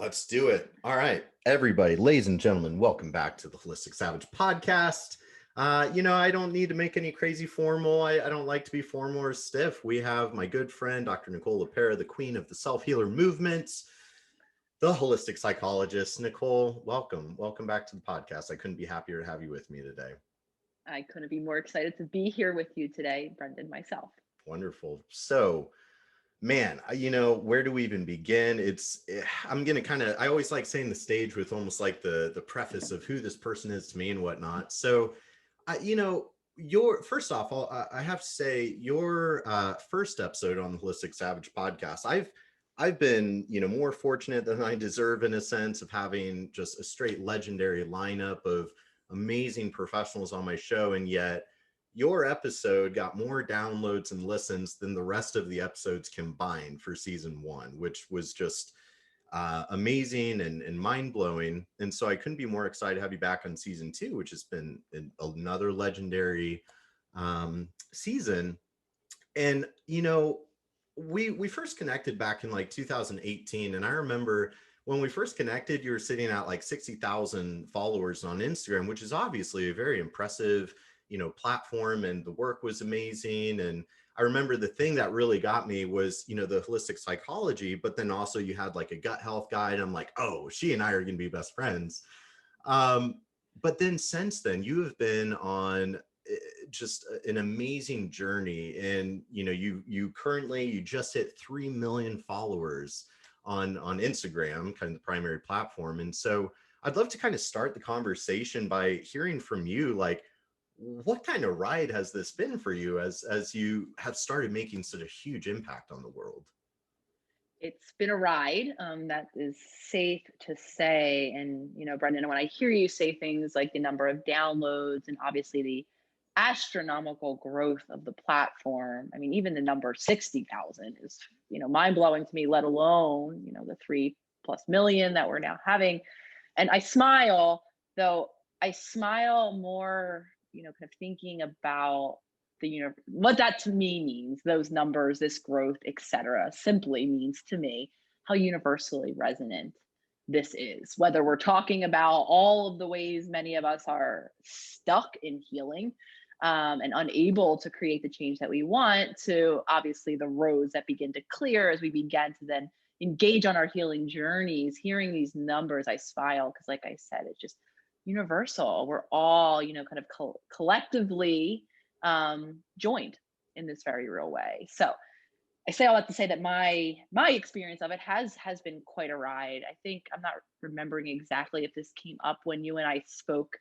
Let's do it. All right, everybody, ladies and gentlemen, welcome back to the Holistic Savage podcast. I don't need to make any crazy formal. I don't like to be formal or stiff. We have my good friend, Dr. Nicole LePera, the queen of the self-healer movement, the holistic psychologist. Nicole, welcome. Welcome back to the podcast. I couldn't be happier to have you with me today. I couldn't be more excited to be here with you today, Brendan, myself. Wonderful. So, man, where do we even begin? I'm going to I always like saying the stage with almost like the preface of who this person is to me and whatnot. So, first off, I have to say your first episode on the Holistic Savage podcast, I've been, more fortunate than I deserve in a sense of having just a straight legendary lineup of amazing professionals on my show. And yet your episode got more downloads and listens than the rest of the episodes combined for season one, which was just amazing and mind-blowing. And so I couldn't be more excited to have you back on season two, which has been another legendary season. And we first connected back in like 2018, and I remember when we first connected, you were sitting at like 60,000 followers on Instagram, which is obviously a very impressive platform, and the work was amazing. And I remember the thing that really got me was, the holistic psychology, but then also you had like a gut health guide. I'm like, oh, she and I are going to be best friends. But then since then, you have been on just an amazing journey. And, you currently, you just hit 3 million followers on Instagram, kind of the primary platform. And so I'd love to kind of start the conversation by hearing from you, like, what kind of ride has this been for you as you have started making such a huge impact on the world? It's been a ride, that is safe to say. And, Brendan, when I hear you say things like the number of downloads and obviously the astronomical growth of the platform, I mean, even the number 60,000 is, mind blowing to me, let alone, the 3+ million that we're now having. And I smile, though I smile more, kind of thinking about what that to me means, those numbers, this growth, etc., simply means to me how universally resonant this is. Whether we're talking about all of the ways many of us are stuck in healing and unable to create the change that we want, to obviously the roads that begin to clear as we begin to then engage on our healing journeys. Hearing these numbers, I smile because, like I said, it's just universal. We're all, kind of collectively joined in this very real way. So I say all that to say that my experience of it has been quite a ride. I think I'm not remembering exactly if this came up when you and I spoke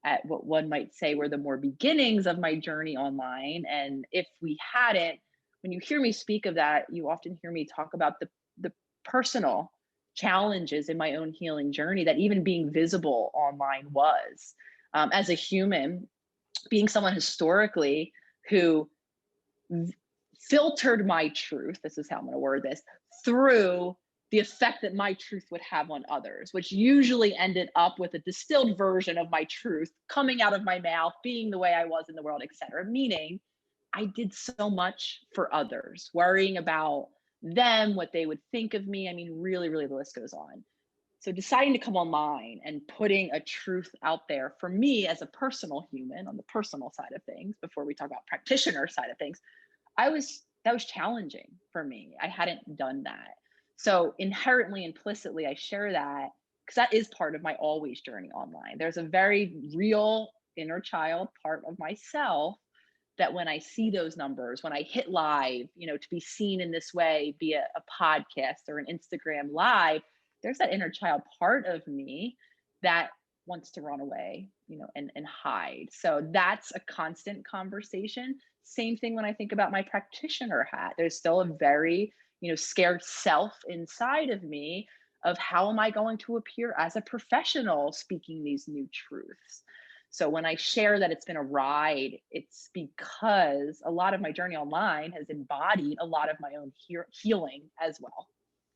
at what one might say were the more beginnings of my journey online. And if we hadn't, when you hear me speak of that, you often hear me talk about the personal challenges in my own healing journey that even being visible online was. As a human, being someone historically who filtered my truth, this is how I'm going to word this, through the effect that my truth would have on others, which usually ended up with a distilled version of my truth coming out of my mouth, being the way I was in the world, etc. Meaning I did so much for others, worrying about them, what they would think of me. I mean, really, really, the list goes on. So deciding to come online and putting a truth out there for me as a personal human on the personal side of things, before we talk about practitioner side of things, that was challenging for me. I hadn't done that. So inherently, implicitly, I share that because that is part of my always journey online. There's a very real inner child part of myself that when I see those numbers, when I hit live, to be seen in this way, be a podcast or an Instagram live, there's that inner child part of me that wants to run away, and hide. So that's a constant conversation. Same thing when I think about my practitioner hat. There's still a very, scared self inside of me of how am I going to appear as a professional speaking these new truths. So when I share that it's been a ride, it's because a lot of my journey online has embodied a lot of my own healing as well.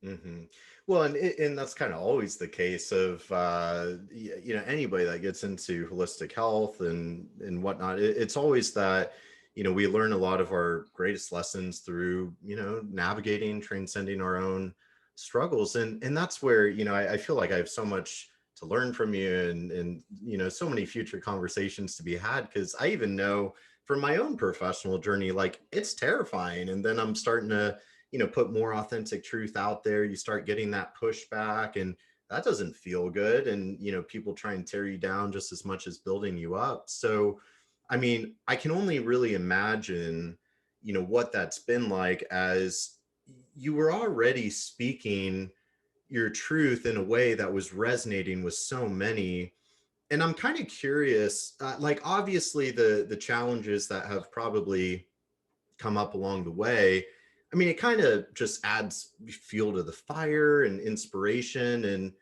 Mm-hmm. Well, and that's kind of always the case of anybody that gets into holistic health and whatnot. It's always that we learn a lot of our greatest lessons through navigating, transcending our own struggles. And that's where, I feel like I have so much to learn from you, and so many future conversations to be had, because I even know from my own professional journey, like, it's terrifying. And then I'm starting to, put more authentic truth out there. You start getting that pushback, and that doesn't feel good. And people try and tear you down just as much as building you up. So I mean, I can only really imagine, what that's been like, as you were already speaking your truth in a way that was resonating with so many. And I'm kind of curious, like, obviously the challenges that have probably come up along the way, I mean, it kind of just adds fuel to the fire and inspiration, and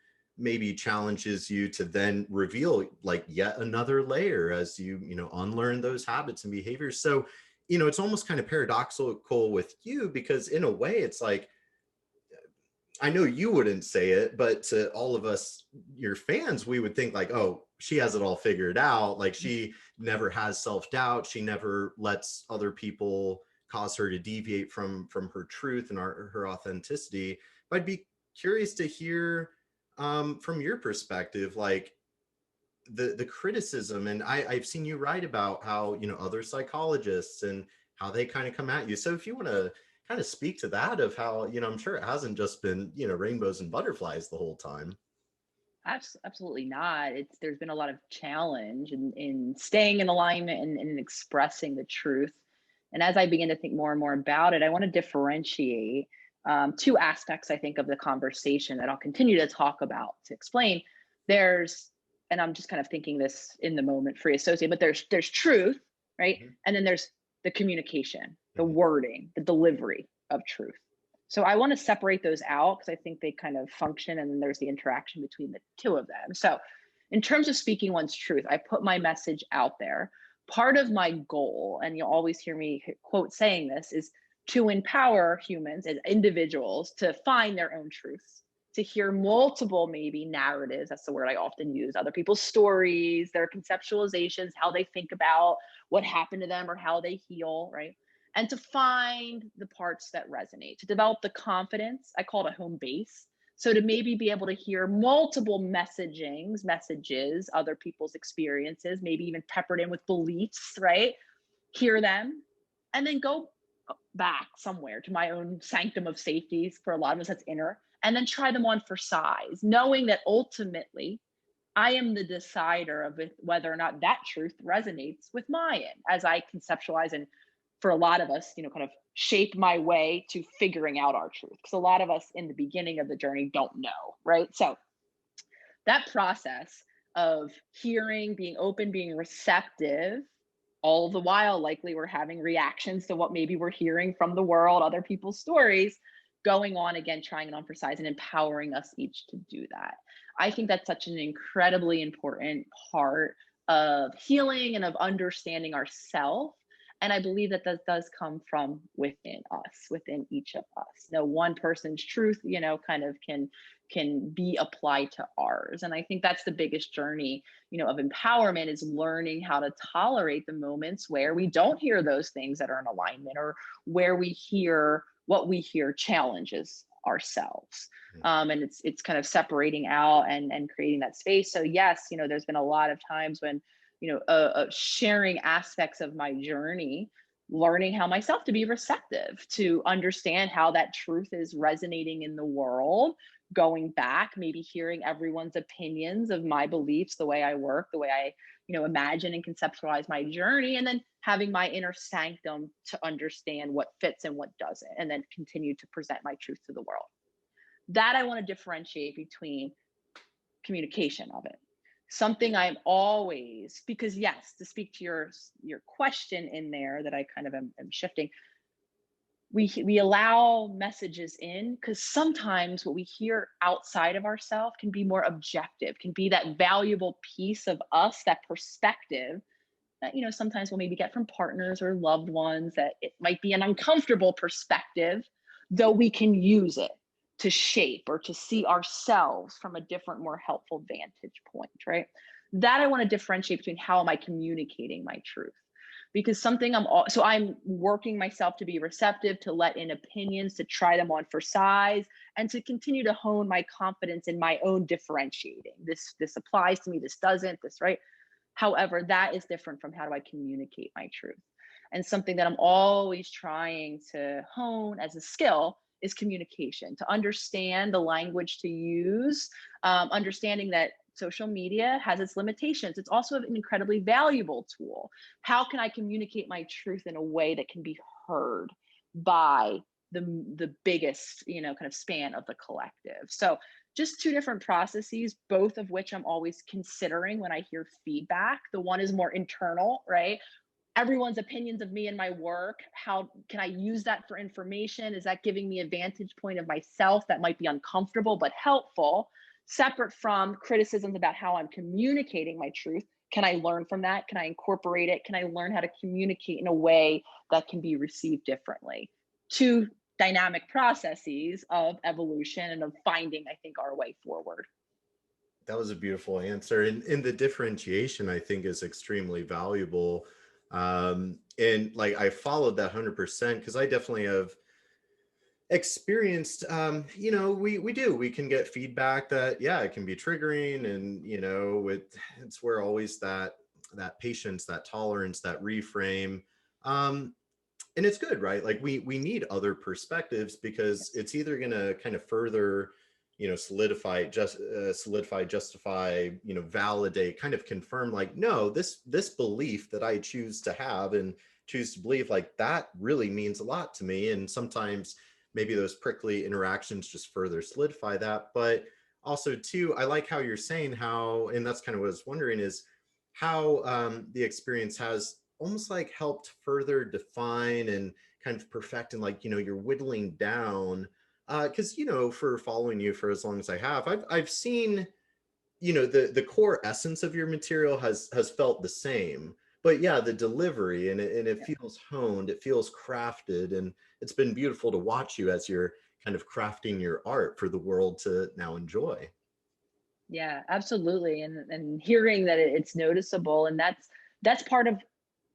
maybe challenges you to then reveal like yet another layer as unlearn those habits and behaviors. So it's almost kind of paradoxical with you, because in a way it's like, I know you wouldn't say it, but to all of us, your fans, we would think like, oh, she has it all figured out. Like, she never has self-doubt. She never lets other people cause her to deviate from her truth and her authenticity. But I'd be curious to hear, from your perspective, like, the criticism. And I've seen you write about how, other psychologists and how they kind of come at you. So if you want to kind of speak to that, of how, I'm sure it hasn't just been, rainbows and butterflies the whole time. Absolutely not. There's been a lot of challenge in staying in alignment and expressing the truth. And as I begin to think more and more about it, I want to differentiate two aspects, I think, of the conversation that I'll continue to talk about to explain. There's, and I'm just kind of thinking this in the moment, free associate, but there's truth, right? Mhm. And then there's the communication, the Mhm. wording, the delivery of truth. So I want to separate those out because I think they kind of function, and then there's the interaction between the two of them. So in terms of speaking one's truth, I put my message out there. Part of my goal, and you'll always hear me quote saying this, is to empower humans as individuals to find their own truths, to hear multiple maybe narratives. That's the word I often use, other people's stories, their conceptualizations, how they think about what happened to them or how they heal, right? And to find the parts that resonate, to develop the confidence. I call it a home base. So to maybe be able to hear multiple messages, other people's experiences, maybe even peppered in with beliefs, right? Hear them, and then go back somewhere to my own sanctum of safety. For a lot of us, that's inner, and then try them on for size, knowing that ultimately I am the decider of whether or not that truth resonates with my end as I conceptualize and, for a lot of us, kind of shape my way to figuring out our truth. Because a lot of us in the beginning of the journey don't know, right? So that process of hearing, being open, being receptive, all the while likely we're having reactions to what maybe we're hearing from the world, other people's stories, going on again, trying it on for size and empowering us each to do that. I think that's such an incredibly important part of healing and of understanding ourselves. And I believe that that does come from within us, within each of us. No one person's truth, kind of can be applied to ours. And I think that's the biggest journey, of empowerment, is learning how to tolerate the moments where we don't hear those things that are in alignment, or where what we hear challenges ourselves. Mhm. And it's kind of separating out and creating that space. So yes, there's been a lot of times when, sharing aspects of my journey, learning how myself to be receptive, to understand how that truth is resonating in the world, going back, maybe hearing everyone's opinions of my beliefs, the way I work, the way I, imagine and conceptualize my journey, and then having my inner sanctum to understand what fits and what doesn't, and then continue to present my truth to the world. That I want to differentiate between communication of it. Something I'm always, because yes, to speak to your question in there that I kind of am shifting, we allow messages in because sometimes what we hear outside of ourselves can be more objective, can be that valuable piece of us, that perspective that, sometimes we'll maybe get from partners or loved ones, that it might be an uncomfortable perspective, though we can use it to shape or to see ourselves from a different, more helpful vantage point, right? That I want to differentiate between how am I communicating my truth. because something so I'm working myself to be receptive, to let in opinions, to try them on for size, and to continue to hone my confidence in my own differentiating. This applies to me, this doesn't, this right. However, that is different from how do I communicate my truth. And something that I'm always trying to hone as a skill is communication, to understand the language to use, understanding that social media has its limitations. It's also an incredibly valuable tool. How can I communicate my truth in a way that can be heard by the biggest, kind of span of the collective? So just two different processes, both of which I'm always considering when I hear feedback. The one is more internal, right? Everyone's opinions of me and my work. How can I use that for information? Is that giving me a vantage point of myself that might be uncomfortable but helpful, separate from criticisms about how I'm communicating my truth? Can I learn from that? Can I incorporate it? Can I learn how to communicate in a way that can be received differently? Two dynamic processes of evolution and of finding, I think, our way forward. That was a beautiful answer. And the differentiation, I think, is extremely valuable. And like I followed that 100% because I definitely have experienced, we can get feedback that, yeah, it can be triggering. And, it's where always that patience, that tolerance, that reframe. And it's good, right? Like we need other perspectives because it's either going to kind of further, solidify, justify, validate, kind of confirm, like, no, this belief that I choose to have and choose to believe, like, that really means a lot to me. And sometimes maybe those prickly interactions just further solidify that. But also too, I like how you're saying how, and that's kind of what I was wondering, is how the experience has almost like helped further define and kind of perfect, and like, you're whittling down, because for following you for as long as I have, I've seen, the core essence of your material has felt the same, but yeah, the delivery and it feels honed, it feels crafted, and it's been beautiful to watch you as you're kind of crafting your art for the world to now enjoy. Yeah, absolutely. And hearing that it's noticeable, and that's part of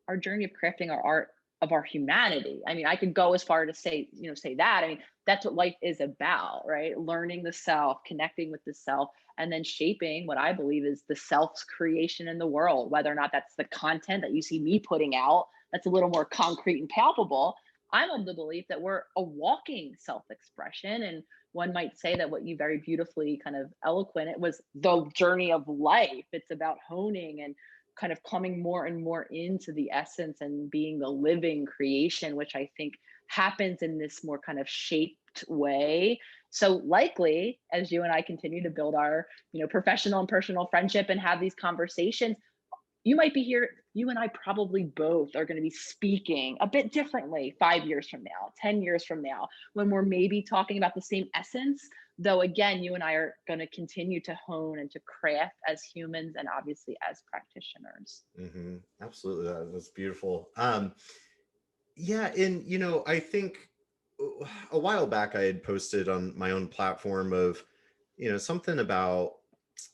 our journey of crafting our art of our humanity. I mean, I could go as far to say that. I mean, that's what life is about, right? Learning the self, connecting with the self, and then shaping what I believe is the self's creation in the world, whether or not that's the content that you see me putting out, that's a little more concrete and palpable. I'm of the belief that we're a walking self-expression. And one might say that what you very beautifully kind of eloquent, it was the journey of life. It's about honing and kind of coming more and more into the essence and being the living creation, which I think happens in this more kind of shaped way. So likely, as you and I continue to build our, professional and personal friendship and have these conversations, you might be here, you and I probably both are going to be speaking a bit differently 5 years from now, 10 years from now, when we're maybe talking about the same essence. Though, again, you and I are going to continue to hone and to craft as humans and obviously as practitioners. Absolutely. That's beautiful. Yeah. And, I think a while back I had posted on my own platform of, something about,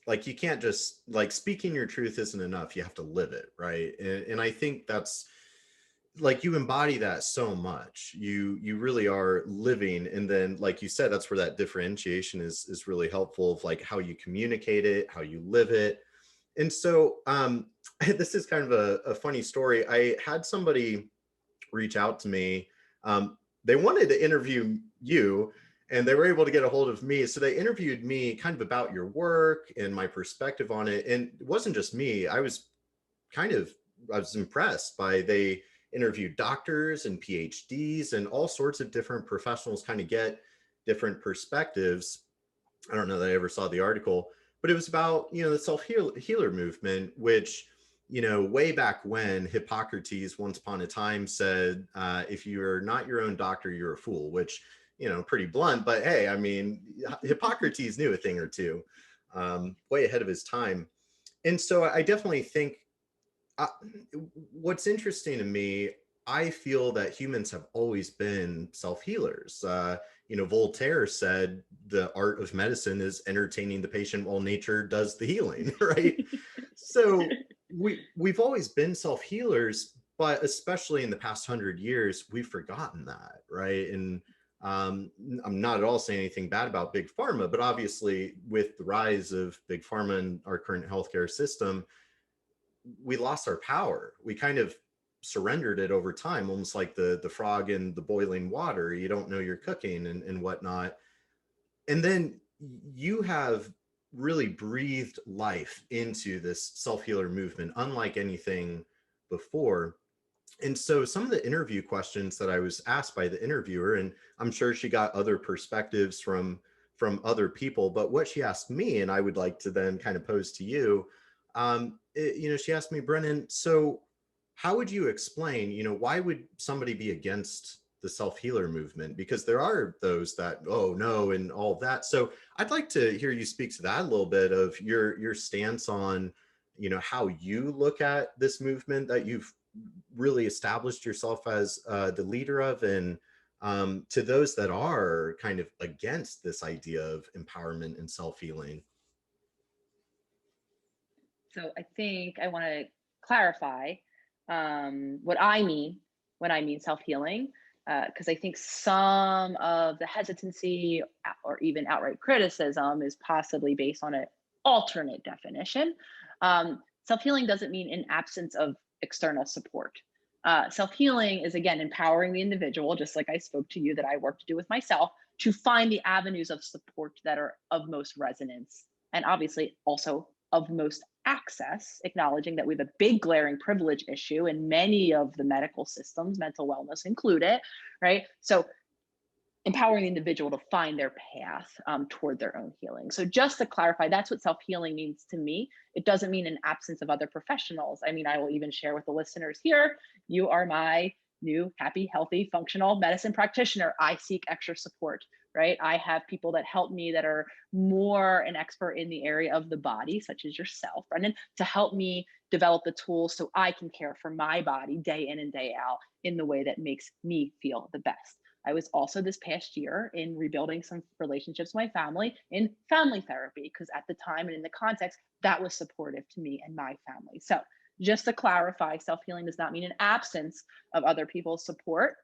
like, you can't just, like, speaking your truth isn't enough, you have to live it, right? And I think that's, like, you embody that so much, you really are living. And then, like you said, that's where that differentiation is really helpful, of like how you communicate it, how you live it. And so this is kind of a funny story. I had somebody reach out to me. They wanted to interview you, and they were able to get a hold of me. So they interviewed me kind of about your work and my perspective on it. And it wasn't just me. I was impressed by, they interviewed doctors and PhDs and all sorts of different professionals, kind of get different perspectives. I don't know that I ever saw the article, but it was about, the self-healer movement, which, way back when, Hippocrates once upon a time said, if you're not your own doctor, you're a fool, which, pretty blunt, but hey, I mean, Hippocrates knew a thing or two, way ahead of his time. And so I definitely think, uh, what's interesting to me, I feel that humans have always been self-healers. Voltaire said the art of medicine is entertaining the patient while nature does the healing, right? So we've always been self-healers, but especially in the past 100 years, we've forgotten that, right? And I'm not at all saying anything bad about big pharma, but obviously with the rise of big pharma in our current healthcare system, we lost our power. We kind of surrendered it over time, almost like the frog in the boiling water. You don't know you're cooking and whatnot. And then you have really breathed life into this self-healer movement, unlike anything before. And so some of the interview questions that I was asked by the interviewer, and I'm sure she got other perspectives from other people, but what she asked me, and I would like to then kind of pose to you, she asked me, Brennan, so how would you explain, why would somebody be against the self-healer movement? Because there are those that, oh no, and all of that. So I'd like to hear you speak to that a little bit of your stance on, how you look at this movement that you've really established yourself as the leader of, and to those that are kind of against this idea of empowerment and self-healing. So I think I want to clarify what I mean when I mean self-healing, because I think some of the hesitancy or even outright criticism is possibly based on an alternate definition. Self-healing doesn't mean an absence of external support. Self-healing is, again, empowering the individual, just like I spoke to you that I work to do with myself, to find the avenues of support that are of most resonance and obviously also of most access, acknowledging that we have a big glaring privilege issue in many of the medical systems, mental wellness included, right? So empowering the individual to find their path toward their own healing. So just to clarify, that's what self-healing means to me. It doesn't mean an absence of other professionals. I mean, I will even share with the listeners here, you are my new happy, healthy, functional medicine practitioner. I seek extra support, right? I have people that help me that are more an expert in the area of the body, such as yourself, Brendan, to help me develop the tools so I can care for my body day in and day out in the way that makes me feel the best. I was also this past year in rebuilding some relationships with my family in family therapy, because at the time and in the context, that was supportive to me and my family. So just to clarify, self-healing does not mean an absence of other people's support.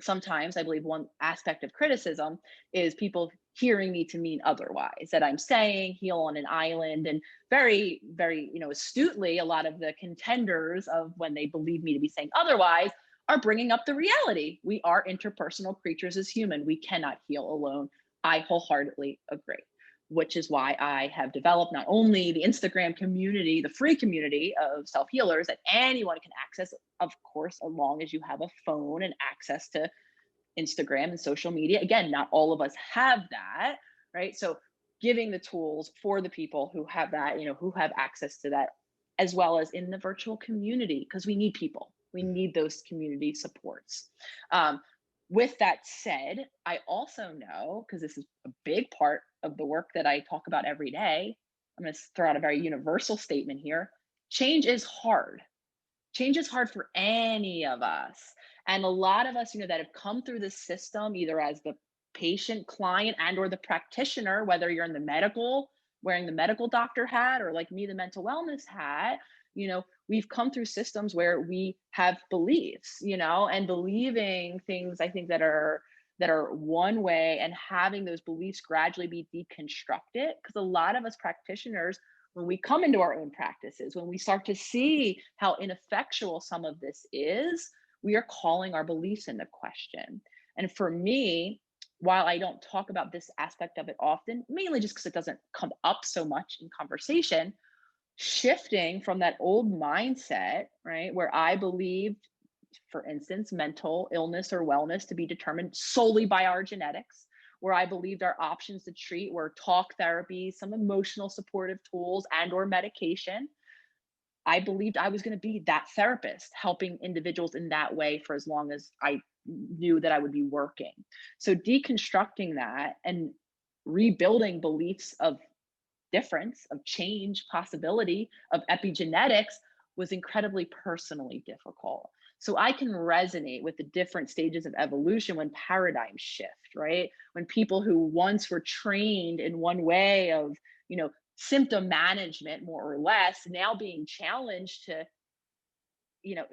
Sometimes I believe one aspect of criticism is people hearing me to mean otherwise, that I'm saying heal on an island. And very, very, astutely, a lot of the contenders of when they believe me to be saying otherwise are bringing up the reality. We are interpersonal creatures as human. We cannot heal alone. I wholeheartedly agree, which is why I have developed not only the Instagram community, the free community of self-healers that anyone can access, of course, as long as you have a phone and access to Instagram and social media. Again, not all of us have that, right? So giving the tools for the people who have that, who have access to that, as well as in the virtual community, because we need people. We need those community supports. With that said, I also know, because this is a big part of the work that I talk about every day, I'm going to throw out a very universal statement here. Change is hard. Change is hard for any of us. And a lot of us, that have come through the system, either as the patient, client, and or the practitioner, whether you're in the medical, wearing the medical doctor hat, or like me, the mental wellness hat, we've come through systems where we have beliefs, and believing things, I think, that are one way, and having those beliefs gradually be deconstructed. Because a lot of us practitioners, when we come into our own practices, when we start to see how ineffectual some of this is, we are calling our beliefs into question. And for me, while I don't talk about this aspect of it often, mainly just because it doesn't come up so much in conversation, shifting from that old mindset, right, where I believed, for instance, mental illness or wellness to be determined solely by our genetics, where I believed our options to treat were talk therapy, some emotional supportive tools, and or medication. I believed I was going to be that therapist, helping individuals in that way for as long as I knew that I would be working. So deconstructing that and rebuilding beliefs of difference, of change, possibility, of epigenetics was incredibly personally difficult. So I can resonate with the different stages of evolution when paradigms shift, right? When people who once were trained in one way of, symptom management, more or less, now being challenged to, you know,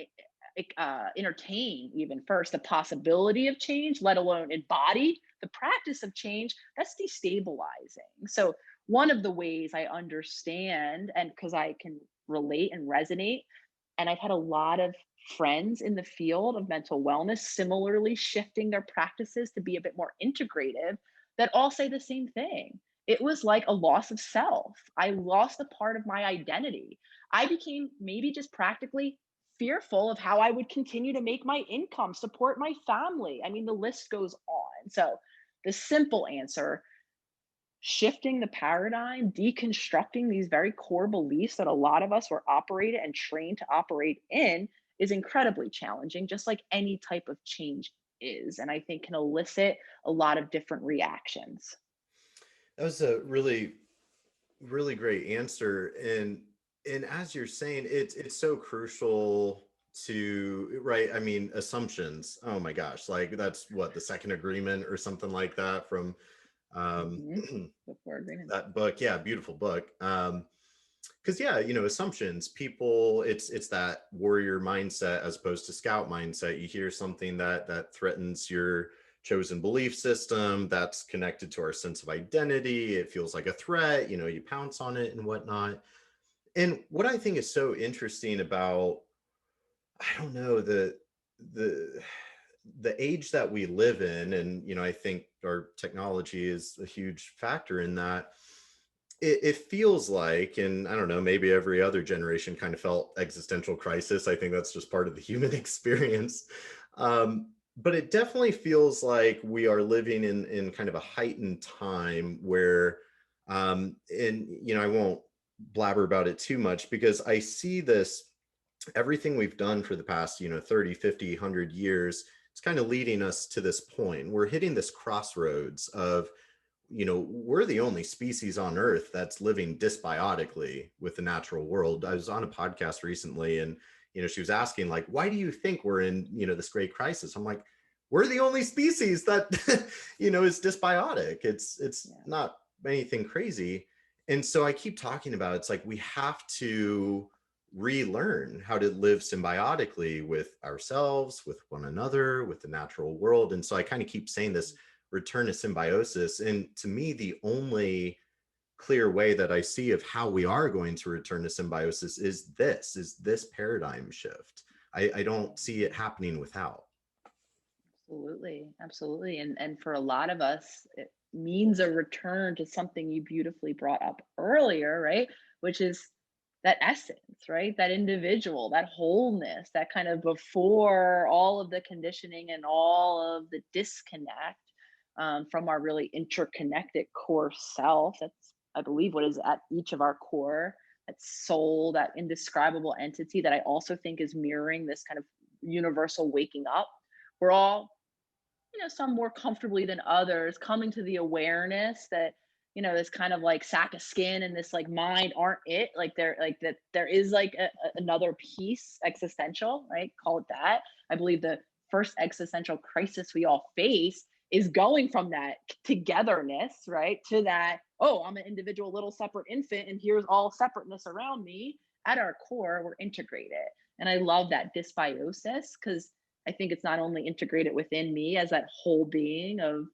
entertain even first the possibility of change, let alone embody the practice of change, that's destabilizing. So one of the ways I understand, and because I can relate and resonate, and I've had a lot of friends in the field of mental wellness similarly shifting their practices to be a bit more integrative, that all say the same thing. It was like a loss of self. I lost a part of my identity. I became maybe just practically fearful of how I would continue to make my income, support my family. I mean, the list goes on. So, the simple answer, shifting the paradigm, deconstructing these very core beliefs that a lot of us were operated and trained to operate in, is incredibly challenging, just like any type of change is. And I think can elicit a lot of different reactions. That was a really great answer. And as you're saying, it's so crucial to, right, I mean, assumptions, oh my gosh, like that's what, the second agreement or something like that from um Hmm. Before agreement. that book. Yeah, beautiful book. Because yeah, assumptions, people, it's that warrior mindset as opposed to scout mindset. You hear something that threatens your chosen belief system, that's connected to our sense of identity, it feels like a threat, you pounce on it and whatnot. And what I think is so interesting about, I don't know, the the age that we live in, and I think our technology is a huge factor in that. It feels like, and I don't know, maybe every other generation kind of felt existential crisis. I think that's just part of the human experience. But it definitely feels like we are living in kind of a heightened time where, and I won't blabber about it too much because I see this, everything we've done for the past 30, 50, 100 years, it's kind of leading us to this point. We're hitting this crossroads of, we're the only species on earth that's living dysbiotically with the natural world. I was on a podcast recently, and she was asking, like, why do you think we're in this great crisis? I'm like, we're the only species that is dysbiotic. It's Yeah. not anything crazy. And so I keep talking about, it's like we have to relearn how to live symbiotically with ourselves, with one another, with the natural world. And so I kind of keep saying this, return to symbiosis. And to me, the only clear way that I see of how we are going to return to symbiosis is this paradigm shift. I don't see it happening without. Absolutely, absolutely. And for a lot of us, it means a return to something you beautifully brought up earlier, right? Which is that essence, right? That individual, that wholeness, that kind of before all of the conditioning and all of the disconnect from our really interconnected core self. That's, I believe, what is at each of our core, that soul, that indescribable entity that I also think is mirroring this kind of universal waking up. We're all, some more comfortably than others, coming to the awareness that, this kind of like sack of skin and this like mind aren't it. Like there, like that there is like another piece, existential, right? Call it that. I believe the first existential crisis we all face is going from that togetherness, right? To that, oh, I'm an individual little separate infant and here's all separateness around me. At our core, we're integrated. And I love that dysbiosis because I think it's not only integrated within me as that whole being of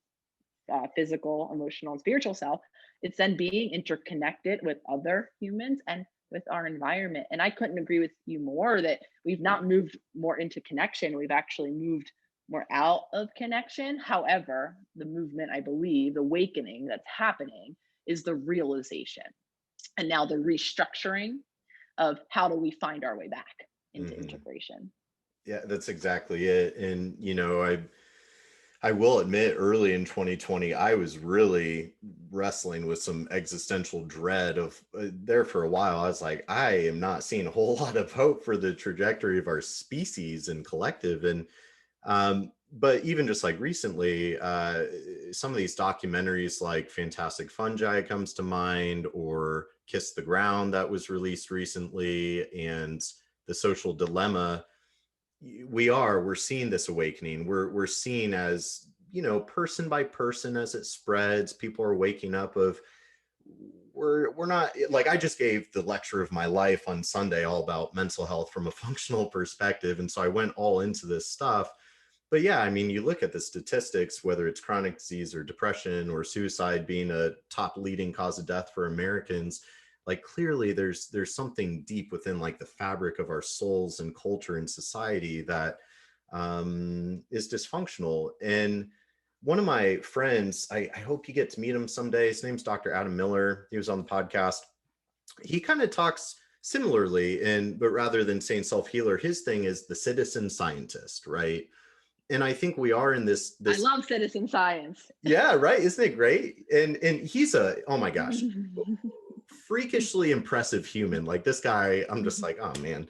physical, emotional, and spiritual self, it's then being interconnected with other humans and with our environment. And I couldn't agree with you more that we've not moved more into connection, we've actually moved more out of connection. However, the movement, I believe, the awakening that's happening is the realization and now the restructuring of how do we find our way back into Mhm. integration. Yeah, that's exactly it. And I will admit, early in 2020, I was really wrestling with some existential dread of there for a while. I was like, I am not seeing a whole lot of hope for the trajectory of our species and collective. And but even just like recently, some of these documentaries like Fantastic Fungi comes to mind, or Kiss the Ground that was released recently, and The Social Dilemma. We're seeing this awakening. We're seeing, as person by person, as it spreads, people are waking up of we're not like, I just gave the lecture of my life on Sunday all about mental health from a functional perspective, and so I went all into this stuff. But yeah, I mean, you look at the statistics, whether it's chronic disease or depression or suicide being a top leading cause of death for Americans, like clearly there's something deep within like the fabric of our souls and culture and society that is dysfunctional. And one of my friends, I hope you get to meet him someday. His name's Dr. Adam Miller. He was on the podcast. He kind of talks similarly, and but rather than saying self-healer, his thing is the citizen scientist, right? And I think we are in I this love citizen science. yeah, right, isn't it great? And he's a, oh my gosh, freakishly impressive human. Like this guy, I'm just like, oh man,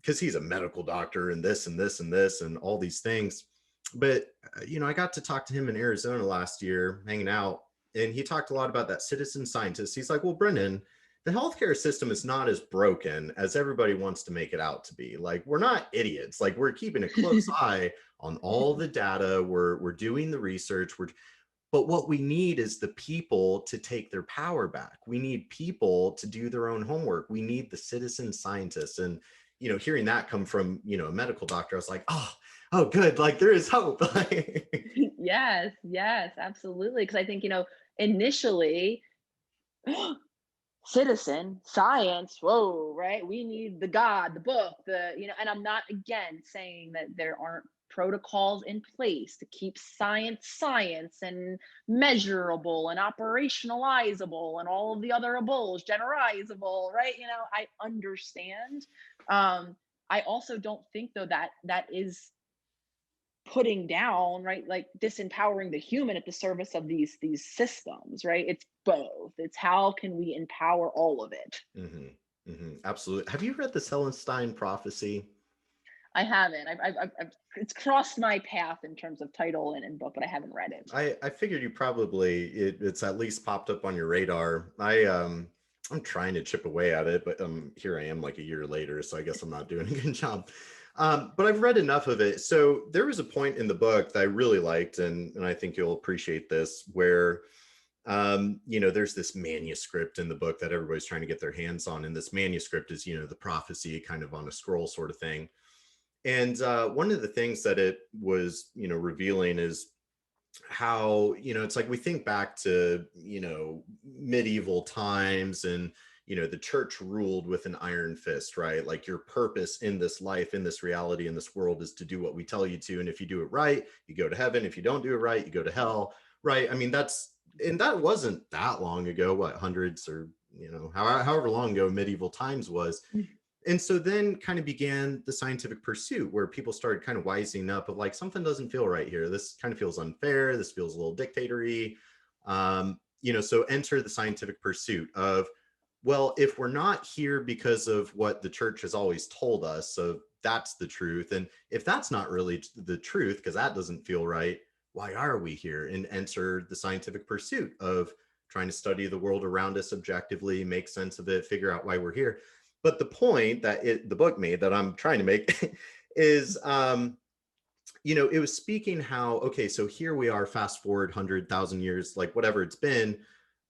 because he's a medical doctor and this and this and this and all these things. But you know, I got to talk to him in Arizona last year, hanging out, and he talked a lot about that citizen scientist. He's like, well, Brendan, the healthcare system is not as broken as everybody wants to make it out to be. Like, we're not idiots. Like, we're keeping a close eye on all the data. We're doing the research. But what we need is the people to take their power back. We need people to do their own homework. We need the citizen scientists. And, you know, hearing that come from, you know, a medical doctor, I was like, oh, good. Like there is hope. Yes, yes, absolutely. Because I think, initially, citizen science, whoa, right? We need the God, the book, and I'm not again saying that there aren't protocols in place to keep science and measurable and operationalizable and all of the other ables, generalizable, right? I understand. I also don't think though that is putting down, right, like disempowering the human at the service of these systems, right? It's both. It's how can we empower all of it. Absolutely. Have you read the Celestine prophecy? I haven't. It's crossed my path in terms of title and book, but I haven't read it. I figured you probably it's at least popped up on your radar. I'm trying to chip away at it, but here I am like a year later, so I guess I'm not doing a good job. But I've read enough of it. So there was a point in the book that I really liked, and I think you'll appreciate this, where there's this manuscript in the book that everybody's trying to get their hands on, and this manuscript is, the prophecy kind of on a scroll sort of thing. And one of the things that it was, revealing is how, it's like we think back to, medieval times, and, the church ruled with an iron fist, right? Like your purpose in this life, in this reality, in this world is to do what we tell you to. And if you do it right, you go to heaven. If you don't do it right, you go to hell, right? I mean, and that wasn't that long ago, what, hundreds or, however long ago medieval times was. And so then kind of began the scientific pursuit, where people started kind of wising up of like, something doesn't feel right here. This kind of feels unfair. This feels a little dictatory. So enter the scientific pursuit of, well, if we're not here because of what the church has always told us, so that's the truth. And if that's not really the truth, because that doesn't feel right, why are we here? And enter the scientific pursuit of trying to study the world around us objectively, make sense of it, figure out why we're here. But the point that the book made that I'm trying to make is, it was speaking how, okay, so here we are, fast forward 100,000 years, like whatever it's been.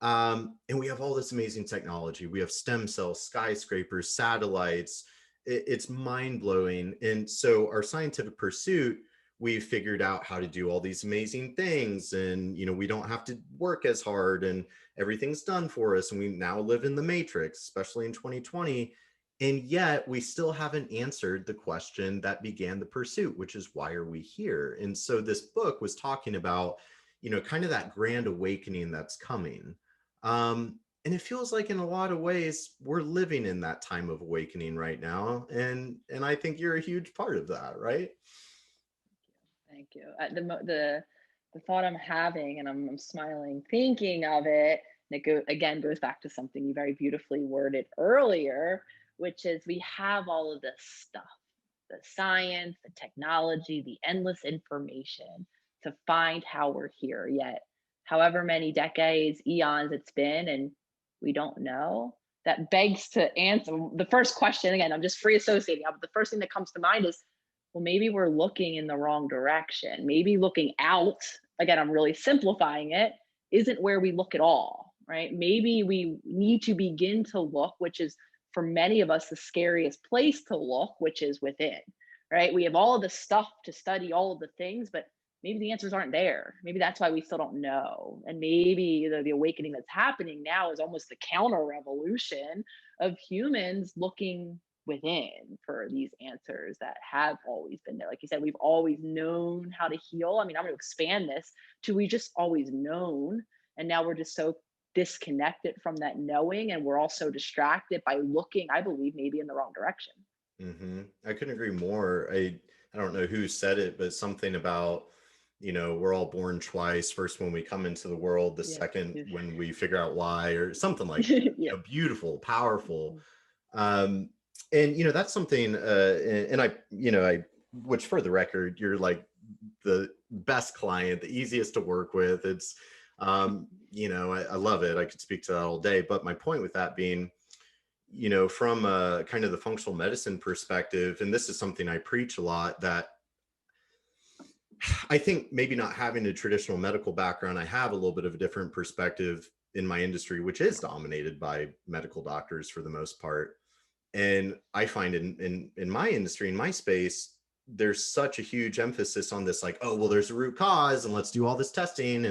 And we have all this amazing technology. We have stem cells, skyscrapers, satellites. It's mind blowing. And so our scientific pursuit, we've figured out how to do all these amazing things. And, we don't have to work as hard, and everything's done for us. And we now live in the matrix, especially in 2020. And yet we still haven't answered the question that began the pursuit, which is, why are we here? And so this book was talking about, kind of that grand awakening that's coming. And it feels like in a lot of ways we're living in that time of awakening right now. And I think you're a huge part of that, right? Thank you. The thought I'm having, and I'm smiling thinking of it, and it goes back to something you very beautifully worded earlier, which is we have all of this stuff, the science, the technology, the endless information to find how we're here. Yet, however many decades, eons it's been, and we don't know. That begs to answer the first question. Again, I'm just free associating, but the first thing that comes to mind is, well, maybe we're looking in the wrong direction. Maybe looking out, again, I'm really simplifying it, isn't where we look at all, right? Maybe we need to begin to look, which is for many of us the scariest place to look, which is within, right? We have all of the stuff to study, all of the things, but maybe the answers aren't there. Maybe that's why we still don't know. And maybe the awakening that's happening now is almost the counter revolution of humans looking within for these answers that have always been there. Like you said, we've always known how to heal. I mean, I'm going to expand this to we just always known. And now we're just so disconnected from that knowing. And we're also distracted by looking, I believe, maybe in the wrong direction. I couldn't agree more. I don't know who said it, but something about, we're all born twice. First when we come into the world, the Yeah. second when we figure out why, or something like that. Yeah. Beautiful, powerful. Mhm. Um, and that's something. And which for the record, you're like the best client, the easiest to work with. It's, I love it. I could speak to that all day. But my point with that being, from kind of the functional medicine perspective, and this is something I preach a lot, that I think maybe not having a traditional medical background, I have a little bit of a different perspective in my industry, which is dominated by medical doctors for the most part. And I find in my industry, in my space, there's such a huge emphasis on this, like, oh, well, there's a root cause and let's do all this testing.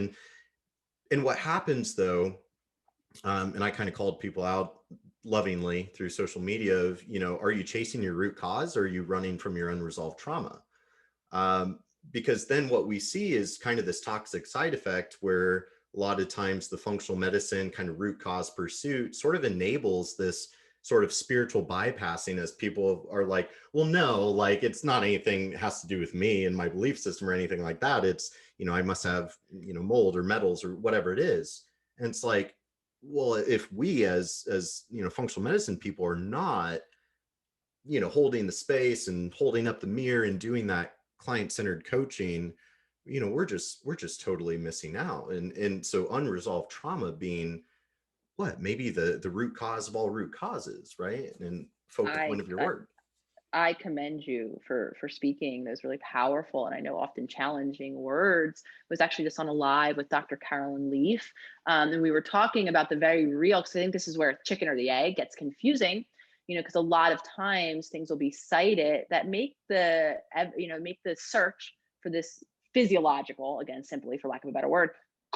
And what happens though, and I kind of called people out lovingly through social media of, are you chasing your root cause, or are you running from your unresolved trauma? Because then what we see is kind of this toxic side effect where a lot of times the functional medicine kind of root cause pursuit sort of enables this sort of spiritual bypassing, as people are like, well, no, like it's not anything has to do with me and my belief system or anything like that. It's, I must have, mold or metals or whatever it is. And it's like, well, if we as functional medicine people are not, holding the space and holding up the mirror and doing that client-centered coaching, we're just totally missing out. And so unresolved trauma being what maybe the root cause of all root causes, right? And focal I, point of your I work. I commend you for speaking those really powerful and I know often challenging words. I was actually just on a live with Dr. Carolyn Leaf, and we were talking about the very real. Because I think this is where chicken or the egg gets confusing. Because a lot of times things will be cited that make make the search for this physiological, again, simply for lack of a better word,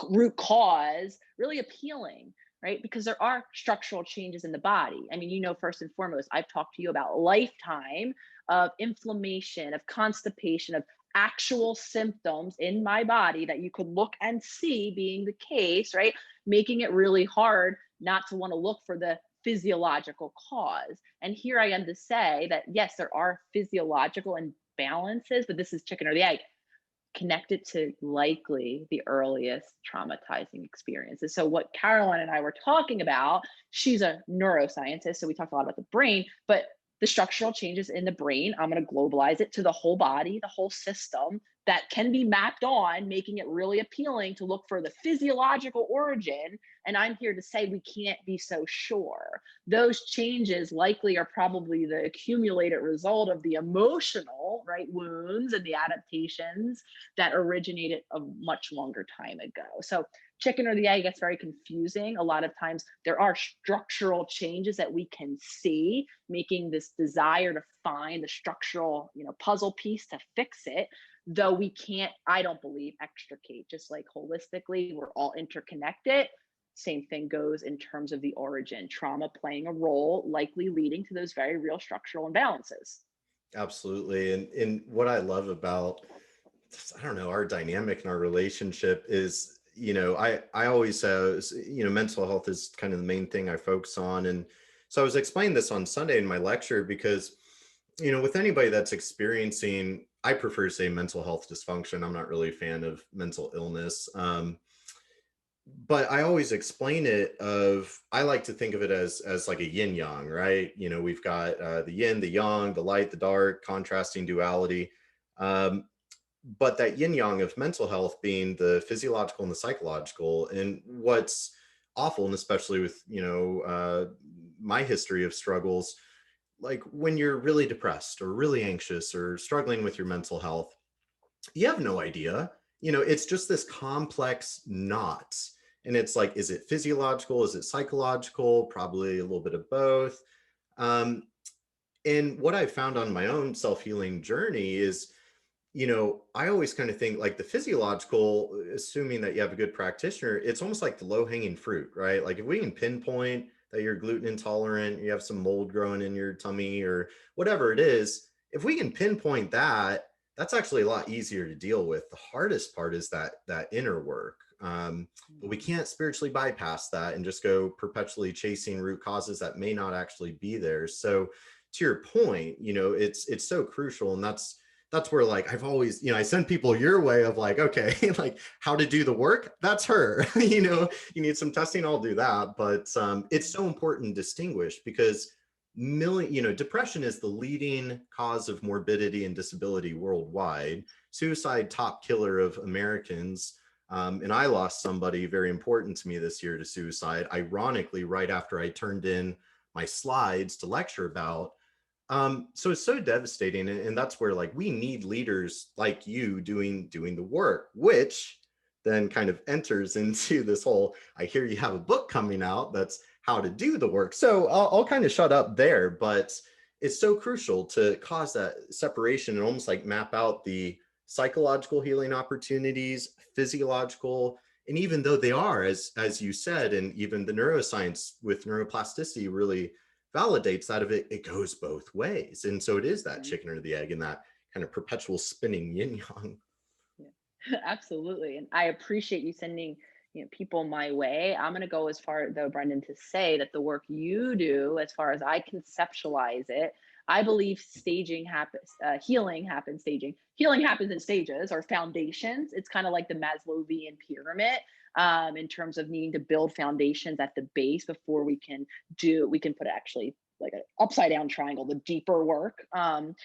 root cause really appealing, right? Because there are structural changes in the body. I mean, first and foremost, I've talked to you about a lifetime of inflammation, of constipation, of actual symptoms in my body that you could look and see being the case, right? Making it really hard not to want to look for the physiological cause. And here I am to say that, yes, there are physiological imbalances, but this is chicken or the egg, connected to likely the earliest traumatizing experiences. So, what Caroline and I were talking about, she's a neuroscientist, so we talked a lot about the brain, but the structural changes in the brain, I'm going to globalize it to the whole body, the whole system that can be mapped on, making it really appealing to look for the physiological origin. And I'm here to say we can't be so sure. Those changes likely are probably the accumulated result of the emotional, right, wounds and the adaptations that originated a much longer time ago. So chicken or the egg gets very confusing. A lot of times there are structural changes that we can see, making this desire to find the structural, puzzle piece to fix it, though we can't, I don't believe, extricate. Just like holistically, we're all interconnected. Same thing goes in terms of the origin, trauma playing a role, likely leading to those very real structural imbalances. Absolutely. And what I love about, I don't know, our dynamic and our relationship is, I always mental health is kind of the main thing I focus on. And so I was explaining this on Sunday in my lecture because, with anybody that's experiencing, I prefer to say mental health dysfunction. I'm not really a fan of mental illness. But I always explain it I like to think of it as like a yin yang, right? We've got the yin, the yang, the light, the dark, contrasting duality. Um, but that yin yang of mental health being the physiological and the psychological. And what's awful, and especially with my history of struggles, like when you're really depressed or really anxious or struggling with your mental health, you have no idea. It's just this complex knot. And it's like, is it physiological? Is it psychological? Probably a little bit of both. Um, and what I found on my own self-healing journey is, I always kind of think like the physiological, assuming that you have a good practitioner, it's almost like the low-hanging fruit, right? Like if we can pinpoint that you're gluten intolerant, you have some mold growing in your tummy or whatever it is, if we can pinpoint that, that's actually a lot easier to deal with. The hardest part is that inner work. But we Mhm. can't spiritually bypass that and just go perpetually chasing root causes that may not actually be there. So to your point, it's so crucial. And that's where like I've always, I send people your way of like, okay, like how to do the work. That's her. You need some testing, I'll do that. But it's so important to distinguish because depression is the leading cause of morbidity and disability worldwide. Suicide top killer of Americans. And I lost somebody very important to me this year to suicide, ironically, right after I turned in my slides to lecture about. So it's so devastating, and that's where like we need leaders like you doing the work, which then kind of enters into this whole. I hear you have a book coming out that's how to do the work. So I'll kind of shut up there, but it's so crucial to cause that separation and almost like map out the psychological healing opportunities, physiological, and even though they are, as you said, and even the neuroscience with neuroplasticity really validates that of it goes both ways. And so it is that Mhm. chicken or the egg and that kind of perpetual spinning yin yang. Yeah. Absolutely. And I appreciate you sending, people my way. I'm going to go as far though, Brendan, to say that the work you do, as far as I conceptualize it, I believe staging happens, healing happens in stages or foundations. It's kind of like the Maslowian pyramid, in terms of needing to build foundations at the base before we can put actually like an upside down triangle, the deeper work. And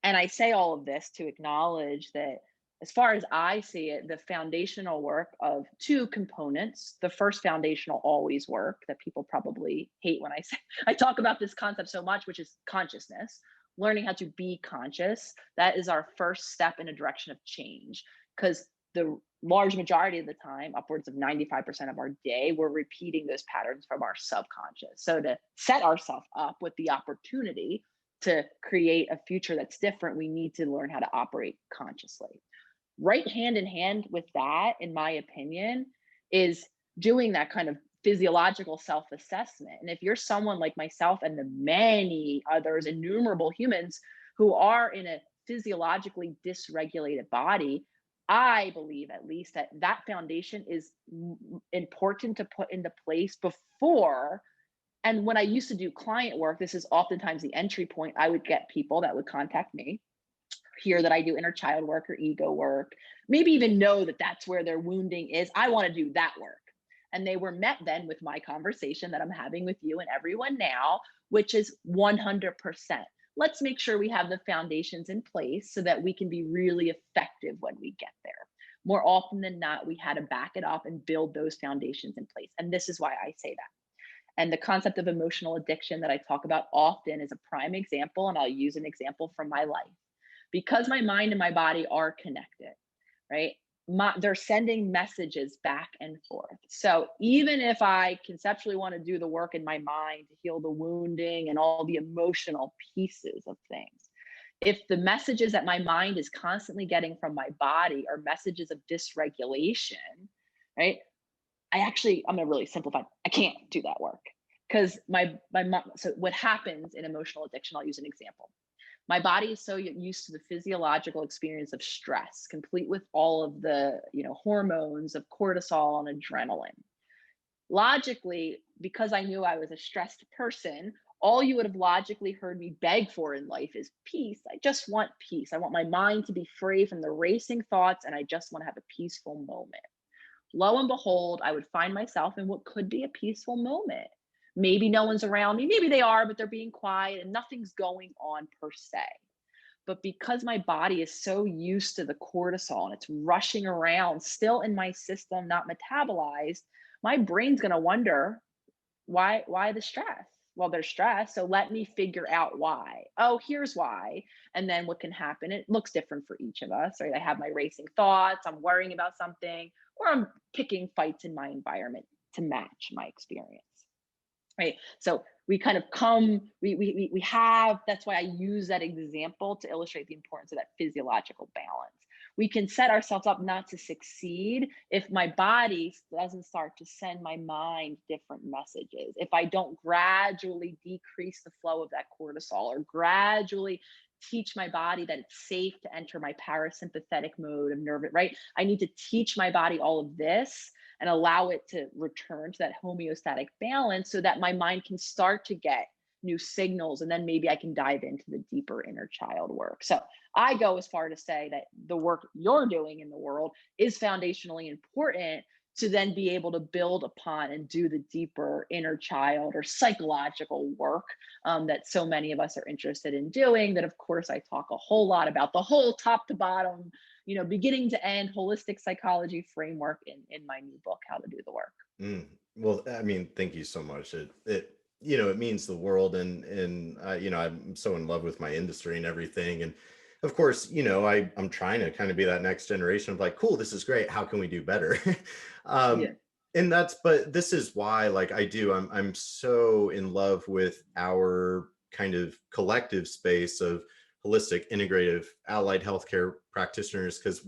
I say all of this to acknowledge that, as far as I see it, the foundational work of two components. The first foundational always work that people probably hate when I say I talk about this concept so much, which is consciousness, learning how to be conscious. That is our first step in a direction of change. Because the large majority of the time, upwards of 95% of our day, we're repeating those patterns from our subconscious. So to set ourselves up with the opportunity to create a future that's different, we need to learn how to operate consciously. Right hand in hand with that, in my opinion, is doing that kind of physiological self assessment. And if you're someone like myself and the many others, innumerable humans who are in a physiologically dysregulated body, I believe at least that that foundation is important to put into place before. And when I used to do client work, this is oftentimes the entry point. I would get people that would contact me, hear that I do inner child work or ego work, maybe even know that that's where their wounding is. I want to do that work. And they were met then with my conversation that I'm having with you and everyone now, which is 100%. Let's make sure we have the foundations in place so that we can be really effective when we get there. More often than not, we had to back it up and build those foundations in place. And this is why I say that. And the concept of emotional addiction that I talk about often is a prime example. And I'll use an example from my life. Because my mind and my body are connected, right? They're sending messages back and forth. So even if I conceptually want to do the work in my mind to heal the wounding and all the emotional pieces of things, if the messages that my mind is constantly getting from my body are messages of dysregulation, right? I'm gonna really simplify. I can't do that work because my mom. So what happens in emotional addiction? I'll use an example. My body is so used to the physiological experience of stress, complete with all of the hormones of cortisol and adrenaline. Logically, because I knew I was a stressed person, all you would have logically heard me beg for in life is peace. I just want peace. I want my mind to be free from the racing thoughts, and I just want to have a peaceful moment. Lo and behold, I would find myself in what could be a peaceful moment. Maybe no one's around me. Maybe they are, but they're being quiet and nothing's going on per se. But because my body is so used to the cortisol and it's rushing around still in my system, not metabolized, my brain's going to wonder why the stress? Well, there's stress, so let me figure out why. Oh, here's why. And then what can happen, it looks different for each of us, right? I have my racing thoughts, I'm worrying about something, or I'm picking fights in my environment to match my experience. Right. So we kind of come, we have, that's why I use that example to illustrate the importance of that physiological balance. We can set ourselves up not to succeed if my body doesn't start to send my mind different messages. If I don't gradually decrease the flow of that cortisol, or gradually teach my body that it's safe to enter my parasympathetic mode of nerve, right? I need to teach my body all of this and allow it to return to that homeostatic balance so that my mind can start to get new signals. And then maybe I can dive into the deeper inner child work. So I go as far to say that the work you're doing in the world is foundationally important to then be able to build upon and do the deeper inner child or psychological work that so many of us are interested in doing. That, of course, I talk a whole lot about the whole top to bottom, beginning to end holistic psychology framework in my new book, How to Do the Work. Mm. Well, I mean, thank you so much. It means the world, and I'm so in love with my industry and everything. And of course, I'm trying to kind of be that next generation of like, cool, this is great. How can we do better? Yeah. um, but this is why, like, I'm so in love with our kind of collective space of holistic, integrative, allied healthcare practitioners, because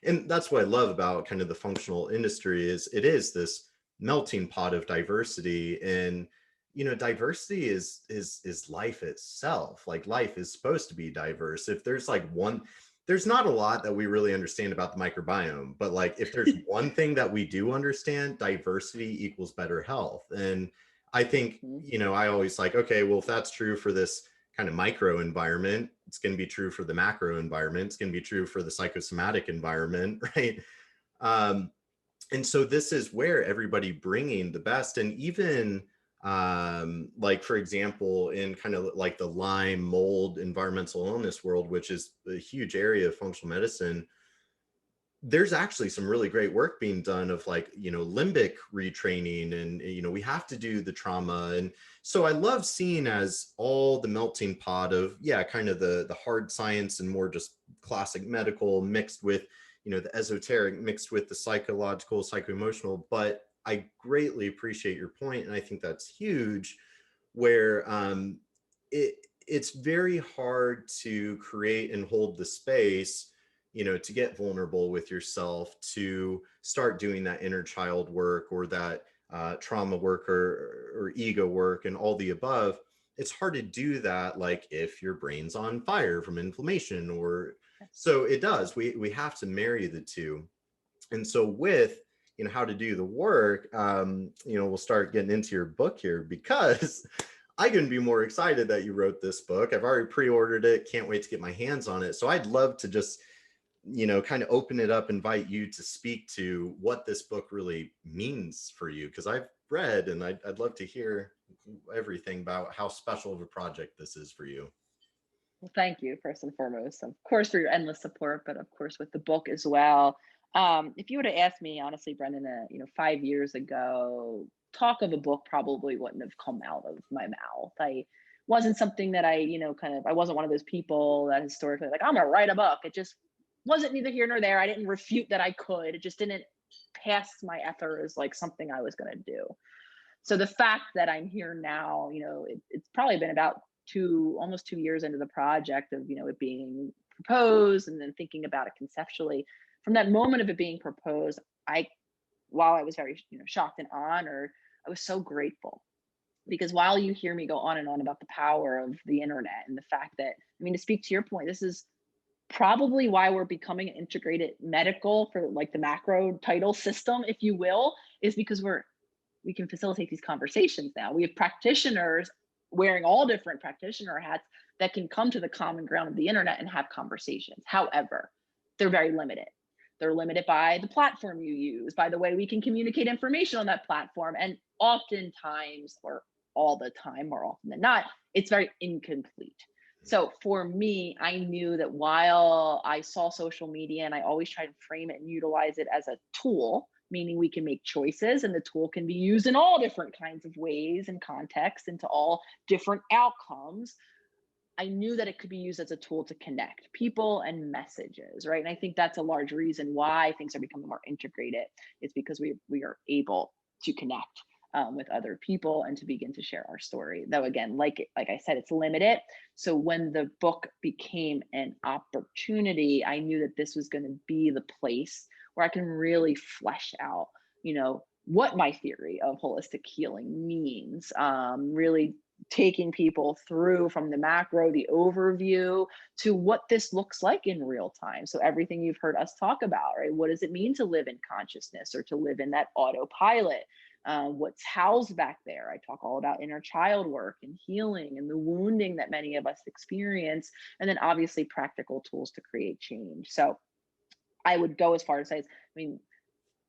and that's what I love about kind of the functional industry is it is this melting pot of diversity. And diversity is life itself. Like, life is supposed to be diverse. If there's like there's not a lot that we really understand about the microbiome, but like, if there's one thing that we do understand, diversity equals better health. And I think, Mhm. I always like, okay, well, if that's true for this kind of micro environment, it's going to be true for the macro environment, it's going to be true for the psychosomatic environment, right? um, and so this is where everybody bringing the best. And even like, for example, in kind of like the Lyme mold environmental illness world, which is a huge area of functional medicine, there's actually some really great work being done of like, limbic retraining. And we have to do the trauma. And so I love seeing as all the melting pot of, yeah, kind of the hard science and more just classic medical mixed with, the esoteric mixed with the psychological, psycho-emotional. But I greatly appreciate your point, and I think that's huge, where it it's very hard to create and hold the space, to get vulnerable with yourself, to start doing that inner child work, or that trauma work, or ego work, and all the above. It's hard to do that, like, if your brain's on fire from inflammation, or so it does. We have to marry the two. And so with, how to do the work, we'll start getting into your book here, because I couldn't be more excited that you wrote this book. I've already pre-ordered it, can't wait to get my hands on it. So I'd love to just, kind of open it up, invite you to speak to what this book really means for you, because I've read, and I'd love to hear everything about how special of a project this is for you. Well, thank you, first and foremost, of course, for your endless support, but of course with the book as well. If you would have asked me, honestly, Brendan, 5 years ago, talk of a book probably wouldn't have come out of my mouth. I wasn't something that I wasn't one of those people that historically like, I'm gonna write a book. It just wasn't neither here nor there. I didn't refute that I could. It just didn't pass my ether as like something I was gonna do. So the fact that I'm here now, it's probably been about almost 2 years into the project of, it being proposed and then thinking about it conceptually. From that moment of it being proposed, while I was very, shocked and honored, I was so grateful, because while you hear me go on and on about the power of the internet and the fact that, I mean, to speak to your point, this is probably why we're becoming an integrated medical, for like the macro title system, if you will, is because we can facilitate these conversations now. We have practitioners wearing all different practitioner hats that can come to the common ground of the internet and have conversations. However, they're very limited. They're limited by the platform you use, by the way we can communicate information on that platform. And oftentimes, or all the time, more often than not, it's very incomplete. So for me, I knew that while I saw social media, and I always try to frame it and utilize it as a tool, meaning we can make choices and the tool can be used in all different kinds of ways and contexts into all different outcomes. I knew that it could be used as a tool to connect people and messages, right? And I think that's a large reason why things are becoming more integrated. It's because we are able to connect with other people and to begin to share our story. Though again, like I said, it's limited. So when the book became an opportunity, I knew that this was going to be the place where I can really flesh out, what my theory of holistic healing means. Really taking people through from the macro, the overview, to what this looks like in real time. So everything you've heard us talk about, right? What does it mean to live in consciousness or to live in that autopilot? What's housed back there? I talk all about inner child work and healing and the wounding that many of us experience, and then obviously practical tools to create change. So I would go as far as say, I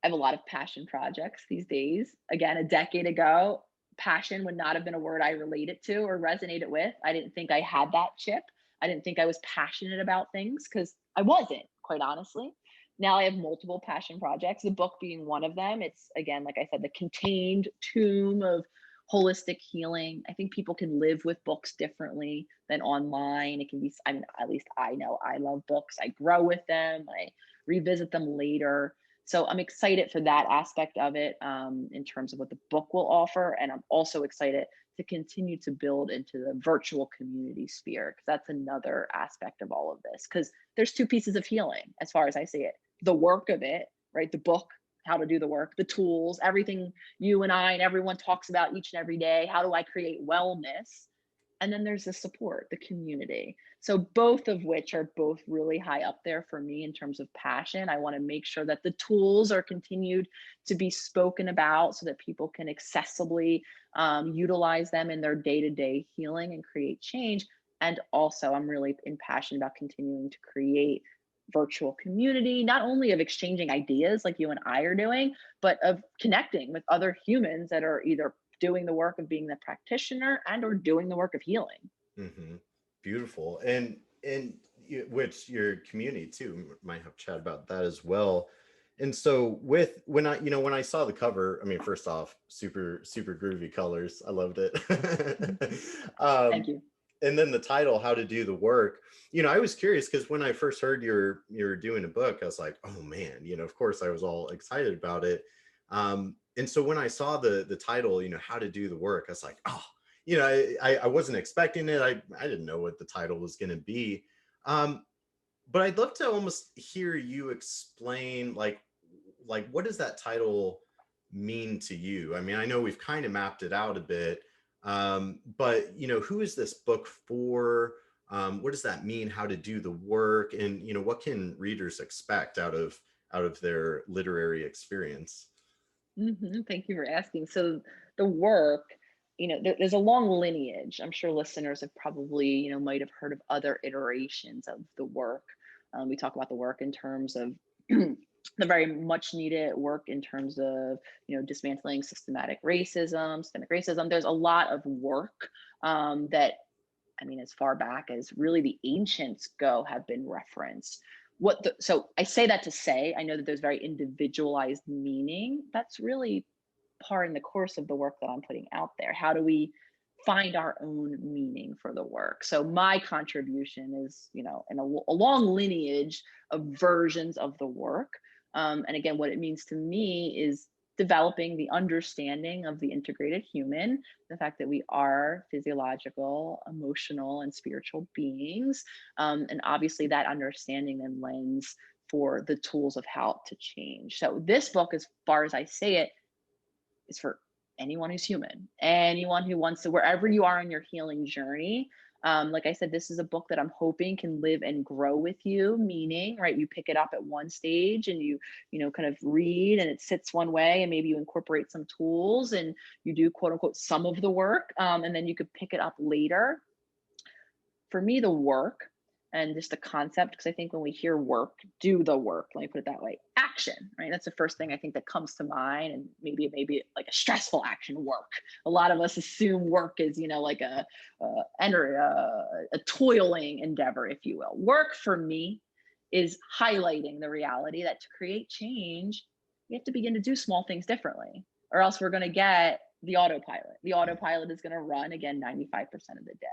have a lot of passion projects these days. Again, a decade ago, passion would not have been a word I related to or resonated with. I didn't think I had that chip. I didn't think I was passionate about things because I wasn't, quite honestly. Now I have multiple passion projects, the book being one of them. It's, again, like I said, the contained tomb of holistic healing. I think people can live with books differently than online. It can be, at least I know I love books. I grow with them, I revisit them later. So I'm excited for that aspect of it, in terms of what the book will offer. And I'm also excited to continue to build into the virtual community sphere, because that's another aspect of all of this. Because there's two pieces of healing, as far as I see it: the work of it, right? The book, how to do the work, the tools, everything you and I and everyone talks about each and every day. How do I create wellness? And then there's the support, the community. So both of which are both really high up there for me in terms of passion. I want to make sure that the tools are continued to be spoken about so that people can accessibly utilize them in their day-to-day healing and create change. And also, I'm really impassioned about continuing to create virtual community, not only of exchanging ideas like you and I are doing, but of connecting with other humans that are either doing the work of being the practitioner and or doing the work of healing. Hmm. Beautiful. Which your community too might have chat about that as well. And so with when I saw the cover, I mean, first off, super groovy colors. I loved it. Thank um, you. and then the title, How to Do the Work. I was curious because when I first heard you're doing a book, I was like, oh man, of course I was all excited about it. And so when I saw the title, How to Do the Work, I was like, oh, I wasn't expecting it. I didn't know what the title was going to be. Um, but I'd love to almost hear you explain, like what does that title mean to you? I mean, I know we've kind of mapped it out a bit, but who is this book for? What does that mean? How to do the work, and what can readers expect out of their literary experience? Thank you for asking. So the work, there's a long lineage. I'm sure listeners have probably, might have heard of other iterations of the work. We talk about the work in terms of the very much needed work in terms of, dismantling systemic racism. There's a lot of work that, as far back as really the ancients go, have been referenced. So I say that to say, I know that there's very individualized meaning. That's really part in the course of the work that I'm putting out there. How do we find our own meaning for the work? So my contribution is, in a long lineage of versions of the work. And again, what it means to me is developing the understanding of the integrated human, the fact that we are physiological, emotional, and spiritual beings. And obviously that understanding then lends for the tools of how to change. So this book, as far as I say it, is for anyone who's human, anyone who wants to, wherever you are in your healing journey. Like I said, this is a book that I'm hoping can live and grow with you, meaning, right, you pick it up at one stage and you kind of read and it sits one way, and maybe you incorporate some tools and you do quote unquote some of the work, and then you could pick it up later. For me, the work and just the concept, because I think when we hear work, do the work, let me put it that way, action, right? That's the first thing I think that comes to mind. And maybe like a stressful action, work. A lot of us assume work is, like a toiling endeavor, if you will. Work for me is highlighting the reality that to create change, we have to begin to do small things differently, or else we're going to get the autopilot. The autopilot is going to run again 95% of the day.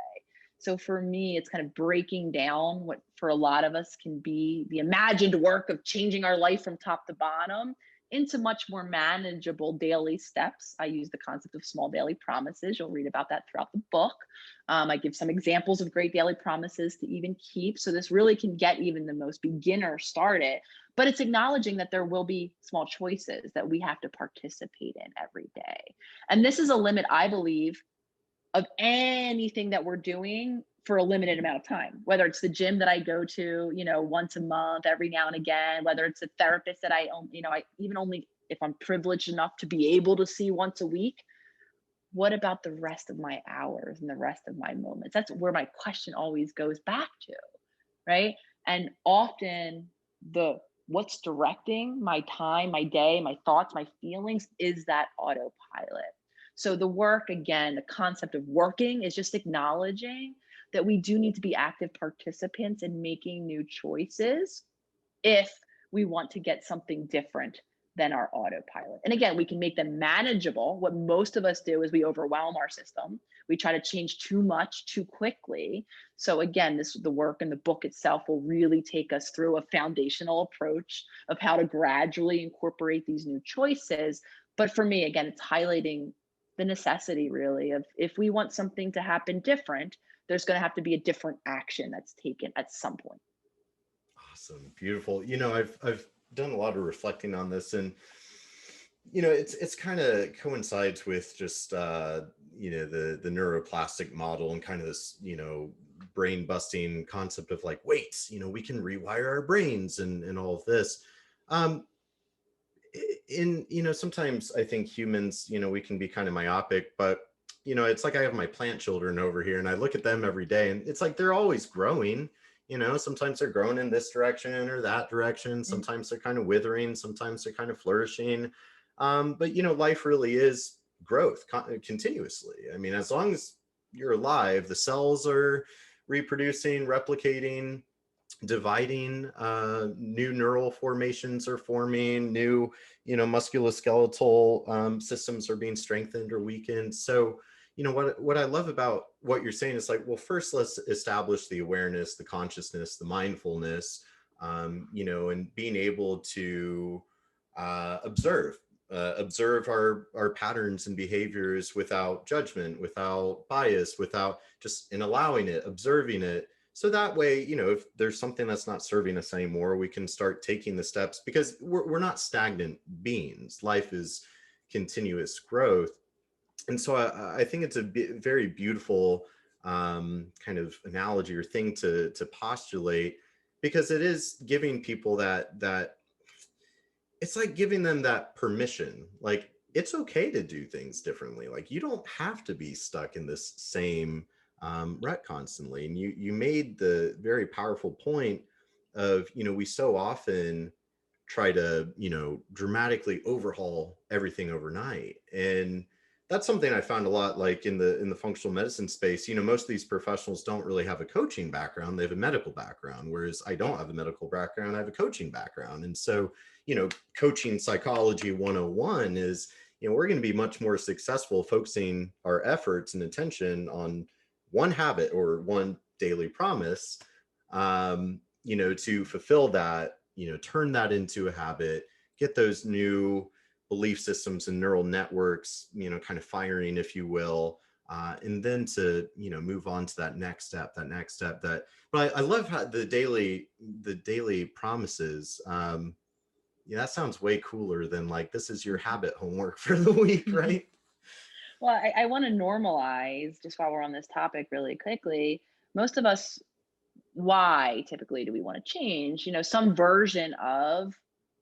So for me, it's kind of breaking down what for a lot of us can be the imagined work of changing our life from top to bottom into much more manageable daily steps. I use the concept of small daily promises. You'll read about that throughout the book. I give some examples of great daily promises to even keep. So this really can get even the most beginner started, but it's acknowledging that there will be small choices that we have to participate in every day. And this is a limit, I believe, of anything that we're doing for a limited amount of time, whether it's the gym that I go to, once a month, every now and again, whether it's a therapist that I even only if I'm privileged enough to be able to see once a week. What about the rest of my hours and the rest of my moments? That's where my question always goes back to, right? And often the what's directing my time, my day, my thoughts, my feelings is that autopilot. So the work, again, the concept of working is just acknowledging that we do need to be active participants in making new choices if we want to get something different than our autopilot. And again, we can make them manageable. What most of us do is we overwhelm our system. We try to change too much too quickly. So again, the work in the book itself will really take us through a foundational approach of how to gradually incorporate these new choices. But for me, again, it's highlighting the necessity really of if we want something to happen different, there's going to have to be a different action that's taken at some point. Awesome. Beautiful. I've done a lot of reflecting on this, and it's kind of coincides with just the neuroplastic model and kind of this brain busting concept of like, wait, we can rewire our brains and all of this. um in sometimes I think humans, we can be kind of myopic, but it's like I have my plant children over here and I look at them every day and it's like they're always growing. Sometimes they're growing in this direction or that direction, Mm. sometimes they're kind of withering, sometimes they're kind of flourishing. But life really is growth continuously. I mean, as long as you're alive, the cells are reproducing, replicating, dividing. New neural formations are forming, new musculoskeletal systems are being strengthened or weakened. So what I love about what you're saying is like, well, first let's establish the awareness, the consciousness, the mindfulness, and being able to observe our patterns and behaviors without judgment, without bias, without just in allowing it, observing it. So that way, if there's something that's not serving us anymore, we can start taking the steps, because we're not stagnant beings. Life is continuous growth. And so I think it's a very beautiful kind of analogy or thing to postulate, because it is giving people that it's like giving them that permission. Like, it's okay to do things differently. Like, you don't have to be stuck in this same rut constantly. And you made the very powerful point of, we so often try to, dramatically overhaul everything overnight. And that's something I found a lot, like in the functional medicine space. Most of these professionals don't really have a coaching background. They have a medical background, whereas I don't have a medical background. I have a coaching background. And so, coaching psychology 101 is, we're going to be much more successful focusing our efforts and attention on one habit or one daily promise, to fulfill that, turn that into a habit, get those new belief systems and neural networks, kind of firing, if you will, and then to, move on to that next step. But I love how the daily promises, that sounds way cooler than like, this is your habit homework for the week, right? Well, I want to normalize, just while we're on this topic really quickly, most of us, why typically do we want to change? Some version of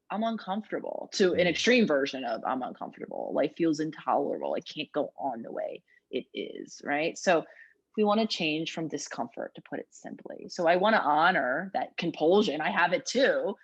I'm uncomfortable to an Mm. extreme version of I'm uncomfortable. Life feels intolerable. I can't go on the way it is, right? So we want to change from discomfort, to put it simply. So I want to honor that compulsion. I have it too.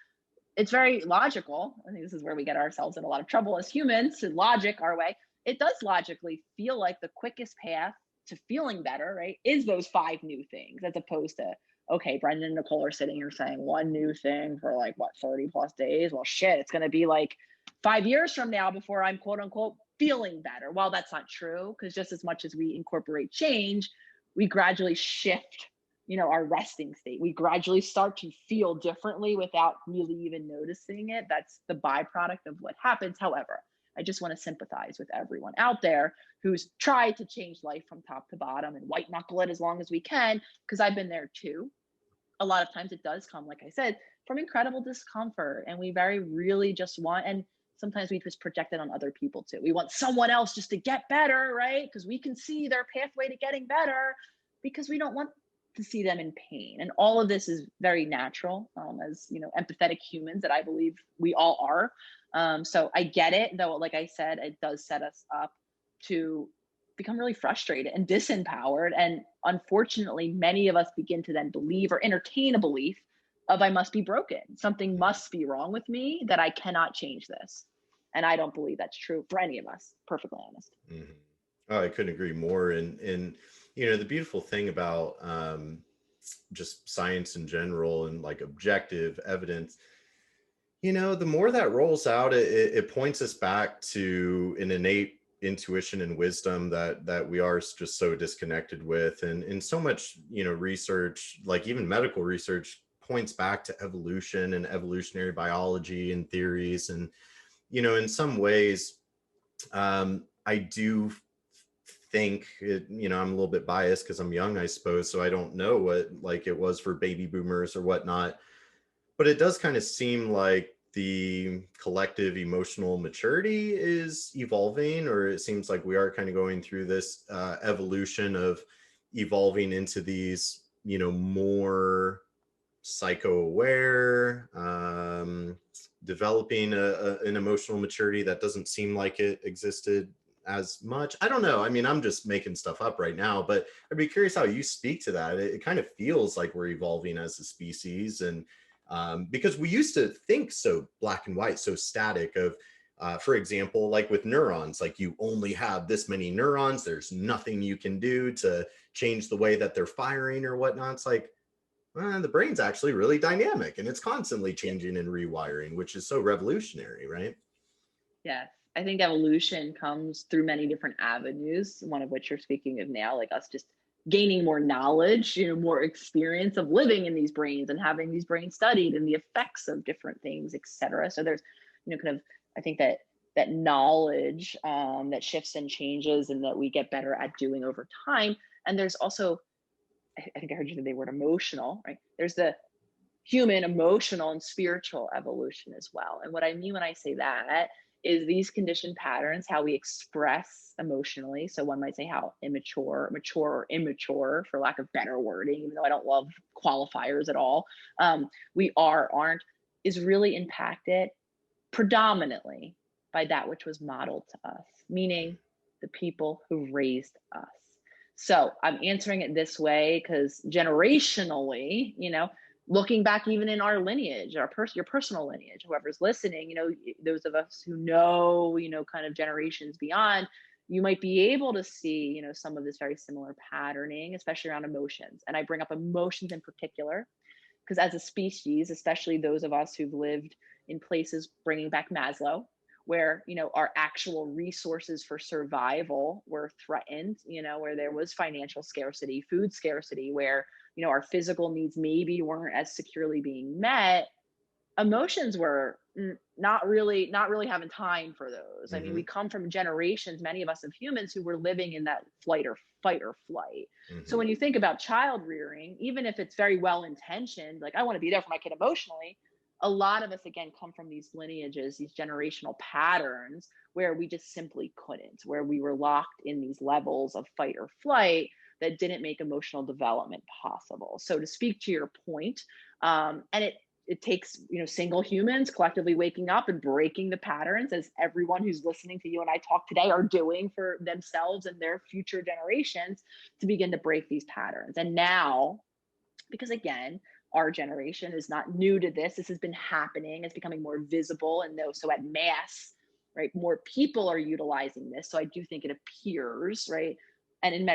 It's very logical. I think this is where we get ourselves in a lot of trouble as humans, to logic our way. It does logically feel like the quickest path to feeling better, right? Is those five new things, as opposed to, okay, Brendan and Nicole are sitting here saying one new thing for like what, 30 plus days. Well, shit, it's going to be like 5 years from now before I'm quote unquote feeling better. Well, that's not true, because just as much as we incorporate change, we gradually shift, our resting state. We gradually start to feel differently without really even noticing it. That's the byproduct of what happens. However, I just want to sympathize with everyone out there who's tried to change life from top to bottom and white knuckle it as long as we can, because I've been there too. A lot of times it does come, like I said, from incredible discomfort. And we very really just want, and sometimes we just project it on other people too. We want someone else just to get better, right? Because we can see their pathway to getting better, because we don't want to see them in pain. And all of this is very natural, as empathetic humans that I believe we all are. So I get it, though, like I said, it does set us up to become really frustrated and disempowered. And unfortunately, many of us begin to then believe or entertain a belief of, I must be broken. Something must be wrong with me, that I cannot change this. And I don't believe that's true for any of us, perfectly honest. Mm-hmm. Oh, I couldn't agree more. And the beautiful thing about just science in general and like objective evidence, the more that rolls out, it points us back to an innate intuition and wisdom that we are just so disconnected with. And so much, research, like even medical research, points back to evolution and evolutionary biology and theories. And, in some ways, I do think I'm a little bit biased because I'm young, I suppose, so I don't know what like it was for baby boomers or whatnot, but it does kind of seem like the collective emotional maturity is evolving, or it seems like we are kind of going through this evolution of evolving into these, more psycho-aware, developing an emotional maturity that doesn't seem like it existed as much. I don't know. I mean, I'm just making stuff up right now, but I'd be curious how you speak to that. It kind of feels like we're evolving as a species, and because we used to think so black and white, so static of, for example, like with neurons, like you only have this many neurons. There's nothing you can do to change the way that they're firing or whatnot. It's like, well, the brain's actually really dynamic and it's constantly changing and rewiring, which is so revolutionary, right? Yes. I think evolution comes through many different avenues, one of which you're speaking of now, like us just gaining more knowledge, more experience of living in these brains and having these brains studied and the effects of different things, et cetera. So there's, kind of, I think that knowledge that shifts and changes and that we get better at doing over time. And there's also, I think I heard you say the word emotional, right? There's the human, emotional, and spiritual evolution as well. And what I mean when I say that is these conditioned patterns, how we express emotionally. So one might say how mature, or immature, for lack of better wording, even though I don't love qualifiers at all, we aren't, is really impacted predominantly by that which was modeled to us, meaning the people who raised us. So I'm answering it this way because generationally, looking back even in our lineage, your personal lineage, whoever's listening, those of us who know, kind of generations beyond, you might be able to see, some of this very similar patterning, especially around emotions. And I bring up emotions in particular because as a species, especially those of us who've lived in places, bringing back Maslow, where our actual resources for survival were threatened, where there was financial scarcity, food scarcity, where our physical needs maybe weren't as securely being met, emotions were not really having time for those. I mean, we come from generations, many of us of humans, who were living in that fight or flight. So when you think about child rearing, even if it's very well intentioned, like I want to be there for my kid emotionally, a lot of us again come from these lineages, these generational patterns where we just simply couldn't, where we were locked in these levels of fight or flight that didn't make emotional development possible. So to speak to your point, and it takes single humans collectively waking up and breaking the patterns, as everyone who's listening to you and I talk today are doing for themselves and their future generations, to begin to break these patterns. And now, because again, our generation is not new to this. This has been happening. It's becoming more visible, and so at mass, right, more people are utilizing this. So I do think it appears, right, and in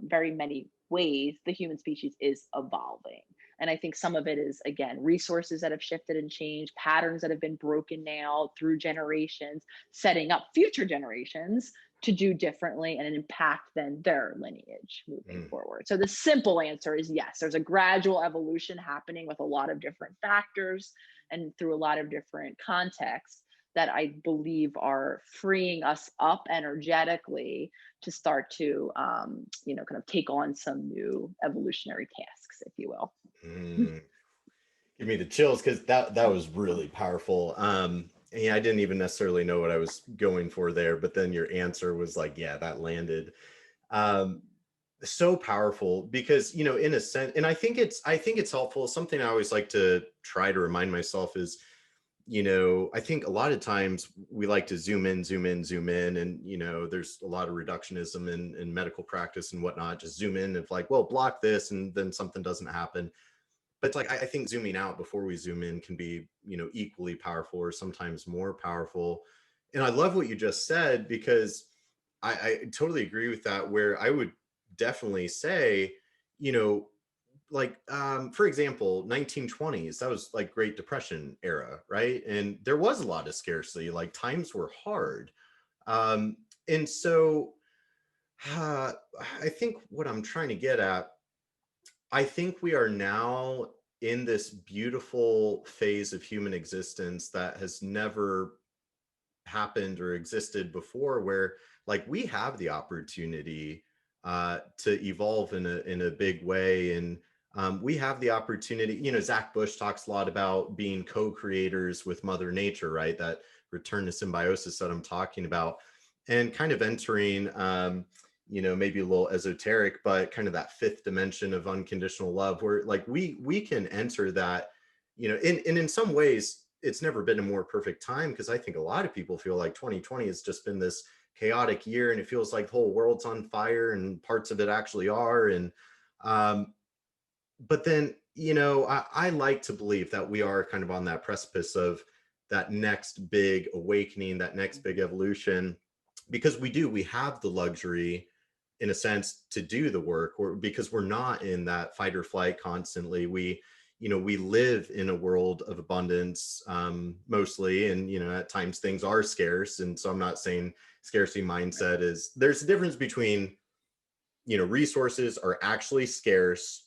very many ways, the human species is evolving. And I think some of it is, again, resources that have shifted and changed, patterns that have been broken now through generations, setting up future generations to do differently and impact then their lineage moving Mm, forward. So the simple answer is yes, there's a gradual evolution happening with a lot of different factors and through a lot of different contexts that I believe are freeing us up energetically to start to, kind of take on some new evolutionary tasks, if you will. mm. Give me the chills because that was really powerful. Yeah, I didn't even necessarily know what I was going for there, but then your answer was like, yeah, that landed. Um, so powerful because in a sense, and I think it's helpful. Something I always like to try to remind myself is, I think a lot of times we like to zoom in, zoom in, zoom in, and there's a lot of reductionism in medical practice and whatnot. Just zoom in and like, well, block this, and then something doesn't happen. But like I think zooming out before we zoom in can be equally powerful or sometimes more powerful. And I love what you just said because I totally agree with that, where I would definitely say, you know like for example, 1920s, that was like Great Depression era, right? And there was a lot of scarcity, like times were hard. And so uh, I think what I'm trying to get at, I think we are now in this beautiful phase of human existence that has never happened or existed before, where like we have the opportunity to evolve in a big way. And we have the opportunity. Zach Bush talks a lot about being co-creators with Mother Nature, right? That return to symbiosis that I'm talking about, and kind of entering maybe a little esoteric, but kind of that fifth dimension of unconditional love, where like we can enter that, in some ways it's never been a more perfect time, because I think a lot of people feel like 2020 has just been this chaotic year, and it feels like the whole world's on fire, and parts of it actually are. And um, but then I like to believe that we are kind of on that precipice of that next big awakening, that next big evolution, because we have the luxury in a sense to do the work, or because we're not in that fight or flight constantly. We live in a world of abundance, mostly, and at times things are scarce. And so I'm not saying scarcity Right. mindset is, there's a difference between resources are actually scarce,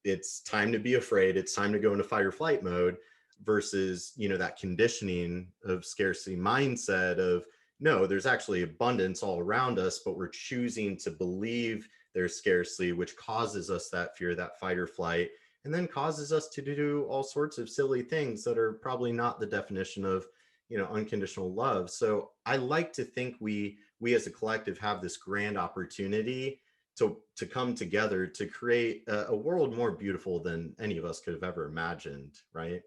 it's time to be afraid, it's time to go into fight or flight mode, versus that conditioning of scarcity mindset of, no, there's actually abundance all around us, but we're choosing to believe there's scarcity, which causes us that fear, that fight or flight, and then causes us to do all sorts of silly things that are probably not the definition of unconditional love. So I like to think we as a collective have this grand opportunity to come together to create a world more beautiful than any of us could have ever imagined, right?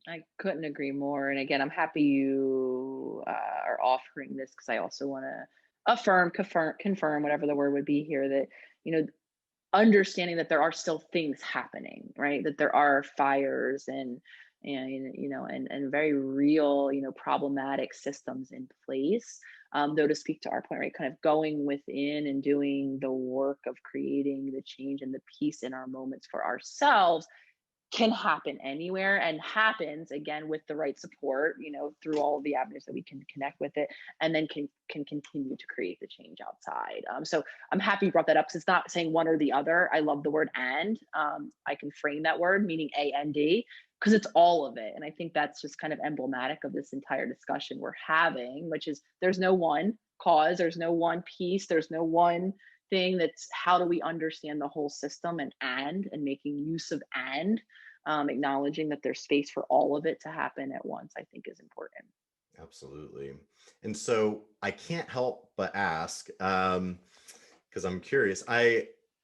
I couldn't agree more. And again, I'm happy you are offering this because I also want to affirm, confirm, whatever the word would be here, that, you know, understanding that there are still things happening, right? That there are fires and very real, problematic systems in place. Though, to speak to our point, right, kind of going within and doing the work of creating the change and the peace in our moments for ourselves can happen anywhere and happens again with the right support, through all of the avenues that we can connect with it, and then can continue to create the change outside. So I'm happy you brought that up, because it's not saying one or the other. I love the word and. I can frame that word meaning and, because it's all of it. And I think that's just kind of emblematic of this entire discussion we're having, which is there's no one cause, there's no one piece, there's no one thing. That's how do we understand the whole system, and making use of acknowledging that there's space for all of it to happen at once, I think is important. Absolutely. And so I can't help but ask, because I'm curious.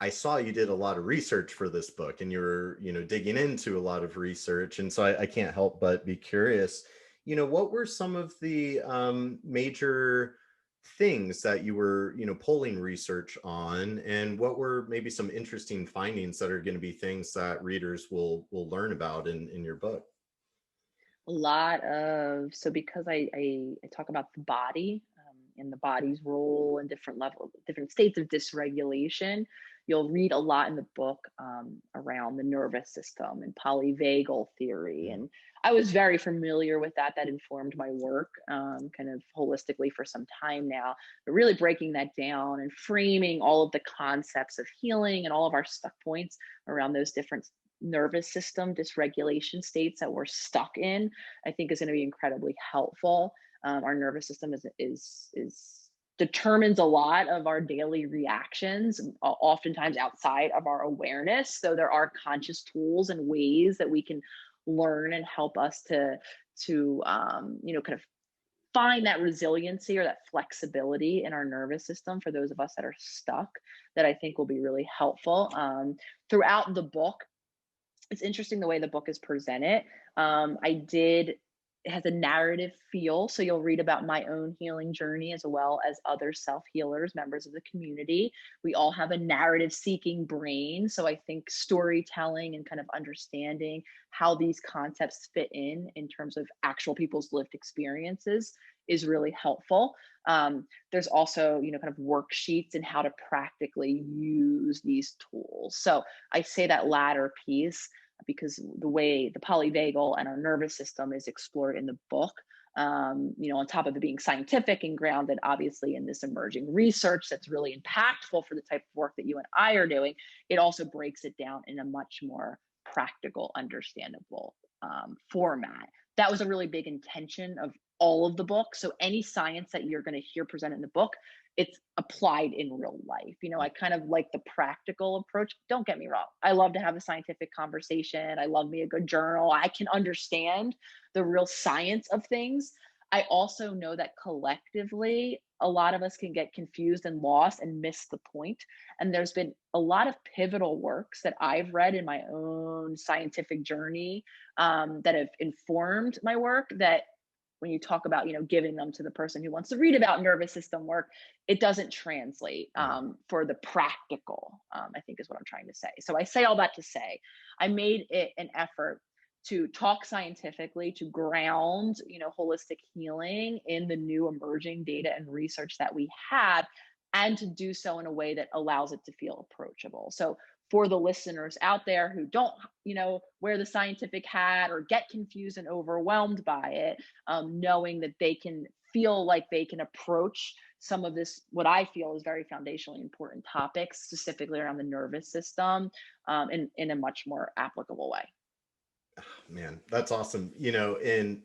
I saw you did a lot of research for this book, and you were digging into a lot of research, and so I can't help but be curious. What were some of the major things that you were polling research on, and what were maybe some interesting findings that are going to be things that readers will learn about in your book? A lot of, so because I talk about the body, and the body's role and different states of dysregulation. you'll read a lot in the book around the nervous system and polyvagal theory. Mm. And I was very familiar with that. That informed my work kind of holistically for some time now. But really breaking that down and framing all of the concepts of healing and all of our stuck points around those different nervous system dysregulation states that we're stuck in, I think is going to be incredibly helpful. Our nervous system is determines a lot of our daily reactions, oftentimes outside of our awareness. So there are conscious tools and ways that we can learn and help us to kind of find that resiliency or that flexibility in our nervous system for those of us that are stuck, that I think will be really helpful. Throughout the book, it's interesting the way the book is presented. I did It has a narrative feel, so you'll read about my own healing journey as well as other self healers, members of the community. We all have a narrative seeking brain, so I think storytelling and kind of understanding how these concepts fit in terms of actual people's lived experiences is really helpful. There's also, kind of worksheets and how to practically use these tools. So I say that latter piece because the way the polyvagal and our nervous system is explored in the book, on top of it being scientific and grounded, obviously, in this emerging research that's really impactful for the type of work that you and I are doing, it also breaks it down in a much more practical, understandable format. That was a really big intention of all of the book. So any science that you're going to hear presented in the book, it's applied in real life. I kind of like the practical approach. Don't get me wrong. I love to have a scientific conversation. I love me a good journal. I can understand the real science of things. I also know that collectively, a lot of us can get confused and lost and miss the point. And there's been a lot of pivotal works that I've read in my own scientific journey that have informed my work, that when you talk about giving them to the person who wants to read about nervous system work, it doesn't translate Mm. for the practical, I think is what I'm trying to say. So I say all that to say I made it an effort to talk scientifically, to ground holistic healing in the new emerging data and research that we have, and to do so in a way that allows it to feel approachable. So for the listeners out there who don't wear the scientific hat or get confused and overwhelmed by it, knowing that they can feel like they can approach some of this, what I feel is very foundationally important topics, specifically around the nervous system, in a much more applicable way. Man, that's awesome. And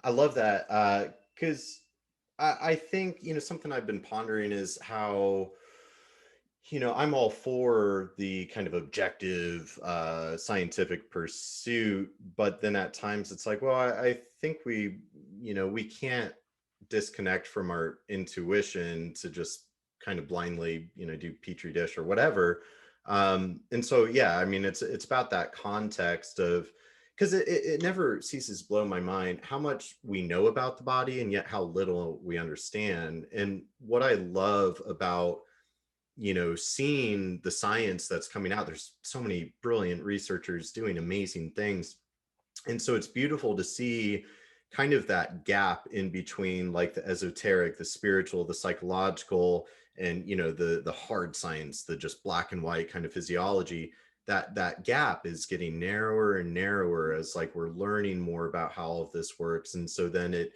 I love that because I think, something I've been pondering is how, I'm all for the kind of objective scientific pursuit, but then at times it's like, well, I think we can't disconnect from our intuition to just kind of blindly, do petri dish or whatever. And so, yeah, I mean, it's about that context of, because it never ceases to blow my mind how much we know about the body and yet how little we understand. And what I love about seeing the science that's coming out, there's so many brilliant researchers doing amazing things. And so it's beautiful to see kind of that gap in between, like, the esoteric, the spiritual, the psychological, and the hard science, the just black and white kind of physiology. That gap is getting narrower and narrower as, like, we're learning more about how all of this works. And so then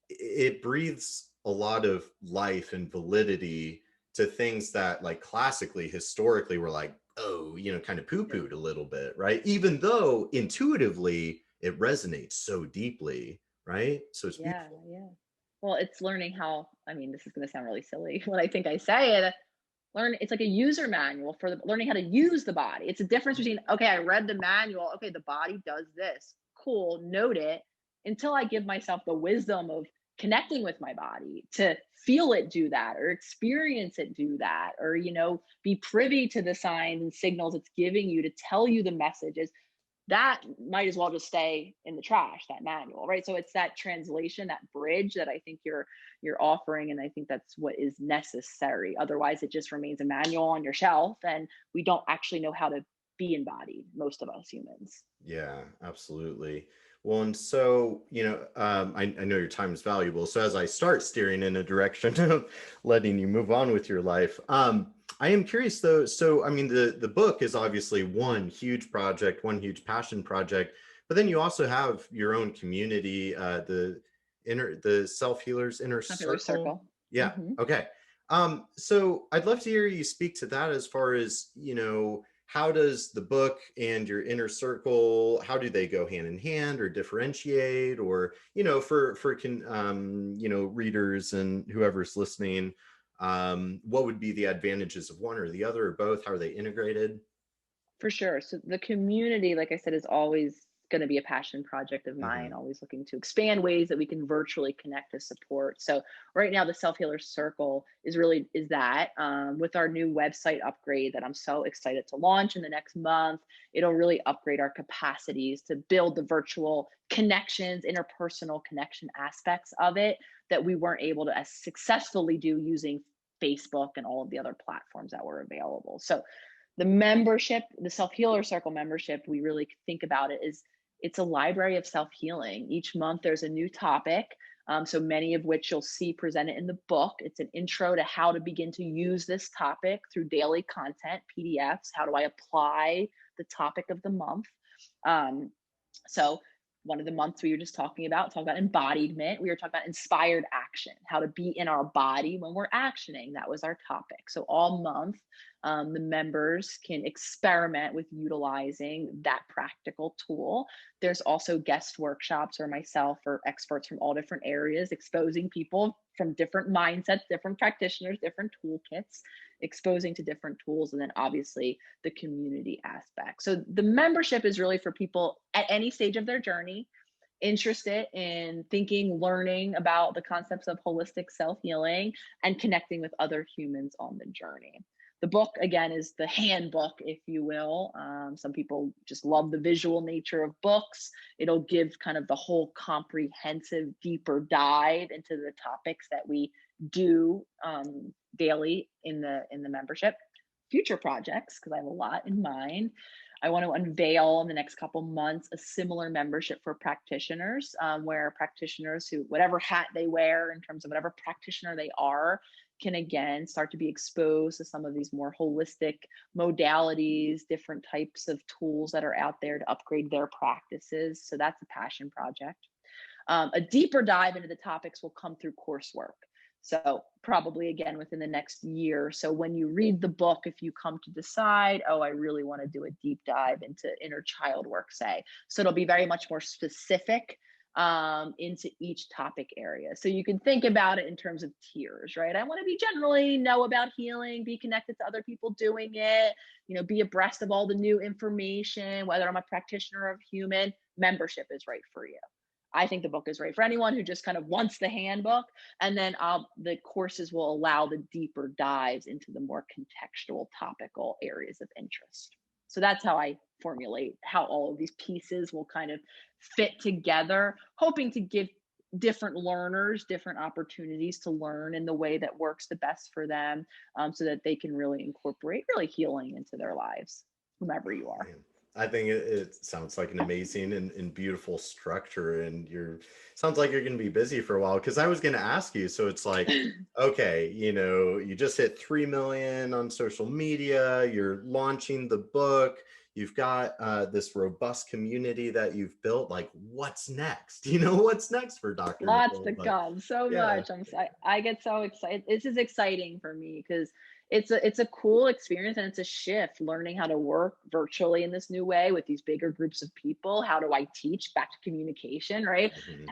it breathes a lot of life and validity to things that, like, classically, historically, were like, oh, kind of poo-pooed a little bit, right? Even though intuitively it resonates so deeply, right? So it's Yeah, beautiful. yeah. Well, it's learning how, I mean, this is going to sound really silly when I think I say it. It's like a user manual for learning how to use the body. It's a difference between, okay, I read the manual, okay, the body does this, cool, note it, until I give myself the wisdom of connecting with my body to feel it do that, or experience it do that, or be privy to the signs and signals it's giving you to tell you the messages. That might as well just stay in the trash, that manual, right? So it's that translation, that bridge, that I think you're offering, and I think that's what is necessary. Otherwise it just remains a manual on your shelf, and we don't actually know how to be embodied, most of us humans. Yeah, absolutely. Well, and so, I know your time is valuable. So as I start steering in a direction of letting you move on with your life, I am curious though. So, I mean, the book is obviously one huge project, one huge passion project, but then you also have your own community, the Self Healers Inner Popular Circle. circle. Yeah. Hmm. Okay. So I'd love to hear you speak to that as far as, how does the book and your inner circle, how do they go hand in hand or differentiate, or readers and whoever's listening, what would be the advantages of one or the other or both? How are they integrated? For sure. So the community, like I said, is always going to be a passion project of mine, Hmm. always looking to expand ways that we can virtually connect to support. So right now the Self Healer Circle is that with our new website upgrade that I'm so excited to launch in the next month. It'll really upgrade our capacities to build the virtual connections, interpersonal connection aspects of it that we weren't able to as successfully do using Facebook and all of the other platforms that were available. So the membership, the Self Healer Circle membership, we really think about it is it's a library of self healing. Each month there's a new topic, so many of which you'll see presented in the book. It's an intro to how to begin to use this topic through daily content, PDFs. How do I apply the topic of the month? Um, so one of the months we were just talking about embodiment. We were talking about inspired action, how to be in our body when we're actioning. That was our topic. So all month, the members can experiment with utilizing that practical tool. There's also guest workshops or myself or experts from all different areas exposing people from different mindsets, different practitioners, different toolkits, exposing to different tools, and then obviously the community aspect. So the membership is really for people at any stage of their journey interested in thinking, learning about the concepts of holistic self healing and connecting with other humans on the journey. The book, again, is the handbook, if you will. Some people just love the visual nature of books. It'll give kind of the whole comprehensive, deeper dive into the topics that we do daily in the membership. Future projects, because I have a lot in mind. I want to unveil in the next couple months a similar membership for practitioners, where practitioners who, whatever hat they wear in terms of whatever practitioner they are, can again start to be exposed to some of these more holistic modalities, different types of tools that are out there to upgrade their practices. So that's a passion project. A deeper dive into the topics will come through coursework. So probably again within the next year. So when you read the book, if you come to decide, oh, I really want to do a deep dive into inner child work, say, so it'll be very much more specific into each topic area. So you can think about it in terms of tiers, right? I want to be generally know about healing, be connected to other people doing it, be abreast of all the new information, whether I'm a practitioner or a human. Membership is right for you. I think the book is right for anyone who just kind of wants the handbook. And then the courses will allow the deeper dives into the more contextual, topical areas of interest. So that's how I formulate how all of these pieces will kind of fit together, hoping to give different learners different opportunities to learn in the way that works the best for them, so that they can really incorporate really healing into their lives, whomever you are. Man, I think it sounds like an amazing and beautiful structure, and sounds like you're going to be busy for a while. Because I was going to ask you, so it's like, okay, you just hit 3 million on social media. You're launching the book. You've got this robust community that you've built. Like, what's next? What's next for Dr. Lots Nicole? to But come, so yeah, much. I get so excited. This is exciting for me because it's a cool experience and it's a shift learning how to work virtually in this new way with these bigger groups of people. How do I teach back to communication, right? mhm,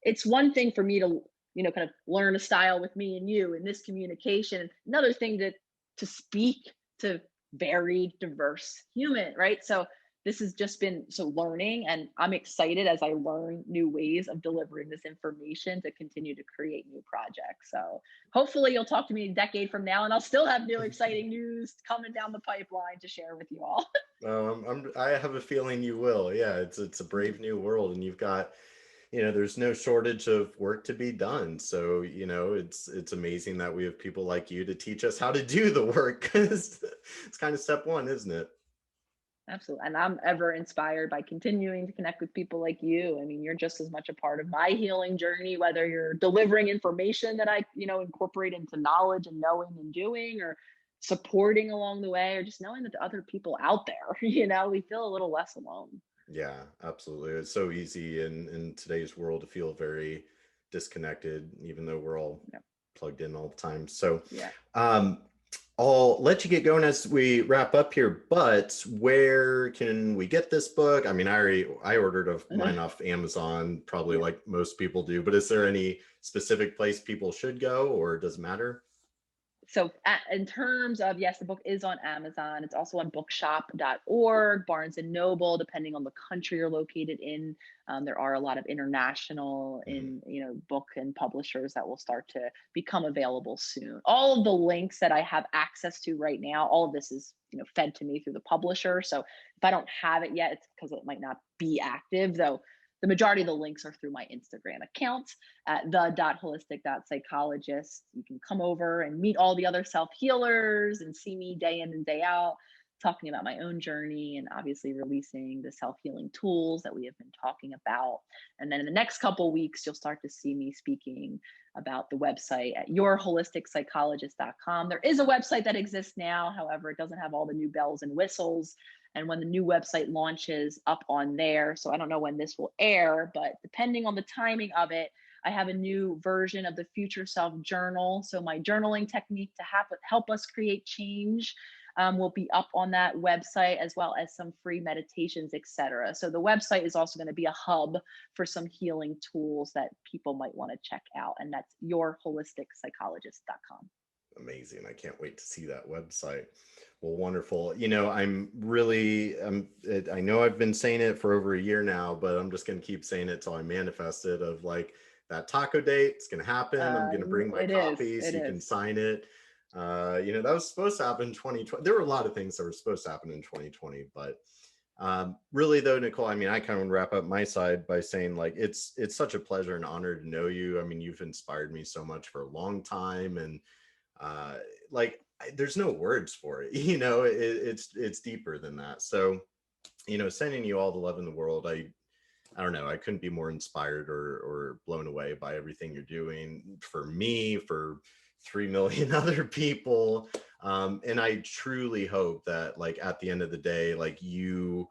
It's one thing for me to, kind of learn a style with me and you in this communication. Another thing to speak to varied, diverse human, right? So this has just been so learning, and I'm excited as I learn new ways of delivering this information to continue to create new projects. So hopefully you'll talk to me a decade from now and I'll still have new exciting news coming down the pipeline to share with you all. I have a feeling you will. Yeah, it's a brave new world, and you've got, there's no shortage of work to be done. So, it's amazing that we have people like you to teach us how to do the work, because it's kind of step one, isn't it? Absolutely. And I'm ever inspired by continuing to connect with people like you. I mean, you're just as much a part of my healing journey, whether you're delivering information that I, incorporate into knowledge and knowing and doing, or supporting along the way, or just knowing that there are other people out there, we feel a little less alone. Yeah, absolutely. It's so easy in today's world to feel very disconnected, even though we're all Yeah. plugged in all the time. So, Yeah. um, I'll let you get going as we wrap up here, but where can we get this book? I mean, I ordered of mine off Amazon, probably Yeah. like most people do, but is there any specific place people should go, or does it matter? So in terms of, yes, the book is on Amazon. It's also on bookshop.org, Barnes and Noble, depending on the country you're located in. There are a lot of international Mhm. book and publishers that will start to become available soon. All of the links that I have access to right now, all of this is fed to me through the publisher. So if I don't have it yet, it's because it might not be active, though the majority of the links are through my Instagram account at the.holistic.psychologist. You can come over and meet all the other self healers and see me day in and day out talking about my own journey, and obviously releasing the self healing tools that we have been talking about. And then in the next couple weeks, you'll start to see me speaking about the website at yourholisticpsychologist.com. There is a website that exists now, however, it doesn't have all the new bells and whistles. And when the new website launches up on there, so I don't know when this will air, but depending on the timing of it, I have a new version of the Future Self Journal. So my journaling technique to help us create change will be up on that website, as well as some free meditations, etc. So the website is also going to be a hub for some healing tools that people might want to check out. And that's yourholisticpsychologist.com. Amazing. I can't wait to see that website. Well, wonderful. I'm really, I know I've been saying it for over a year now, but I'm just going to keep saying it till I manifest it of like that taco date. It's going to happen. I'm going to bring my It is. copy so It you can is. sign it. That was supposed to happen in 2020. There were a lot of things that were supposed to happen in 2020, but really though, Nicole, I mean, I kind of wrap up my side by saying like, it's such a pleasure and honor to know you. I mean, you've inspired me so much for a long time, and uh like there's no words for it. It's deeper than that. So sending you all the love in the world. I don't know, I couldn't be more inspired or blown away by everything you're doing for me, for 3 million other people. And I truly hope that like at the end of the day, like you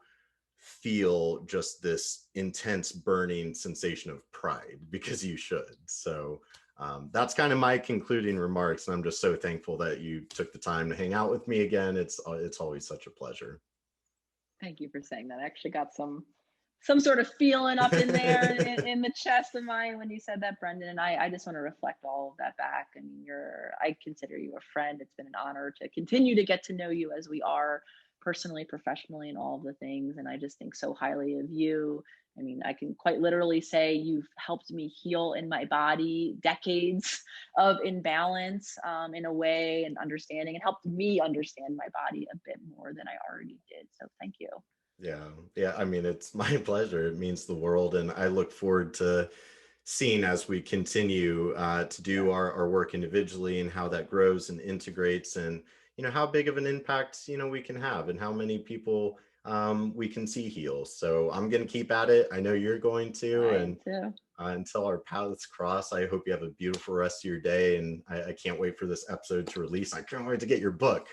feel just this intense burning sensation of pride, because you should. So that's kind of my concluding remarks, and I'm just so thankful that you took the time to hang out with me again. It's always such a pleasure. Thank you for saying that. I actually got some sort of feeling up in there in the chest of mine when you said that, Brendan. And I just want to reflect all of that back. I mean, I consider you a friend. It's been an honor to continue to get to know you as we are personally, professionally, and all of the things. And I just think so highly of you. I mean, I can quite literally say you've helped me heal in my body decades of imbalance, in a way, and understanding, and helped me understand my body a bit more than I already did. So thank you. Yeah, I mean, it's my pleasure. It means the world, and I look forward to seeing as we continue to do Yeah. our work individually, and how that grows and integrates, and how big of an impact we can have, and how many people we can see heal. So I'm going to keep at it. I know you're going to, I and am too. until our paths cross, I hope you have a beautiful rest of your day, and I can't wait for this episode to release. I can't wait to get your book.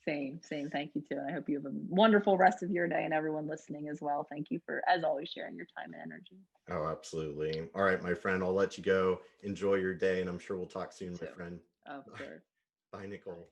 Same. Thank you too. And I hope you have a wonderful rest of your day, and everyone listening as well. Thank you for, as always, sharing your time and energy. Oh, absolutely. All right, my friend, I'll let you go. Enjoy your day, and I'm sure we'll talk You soon, my too. friend. Of course. Bye, Bye. Nicole.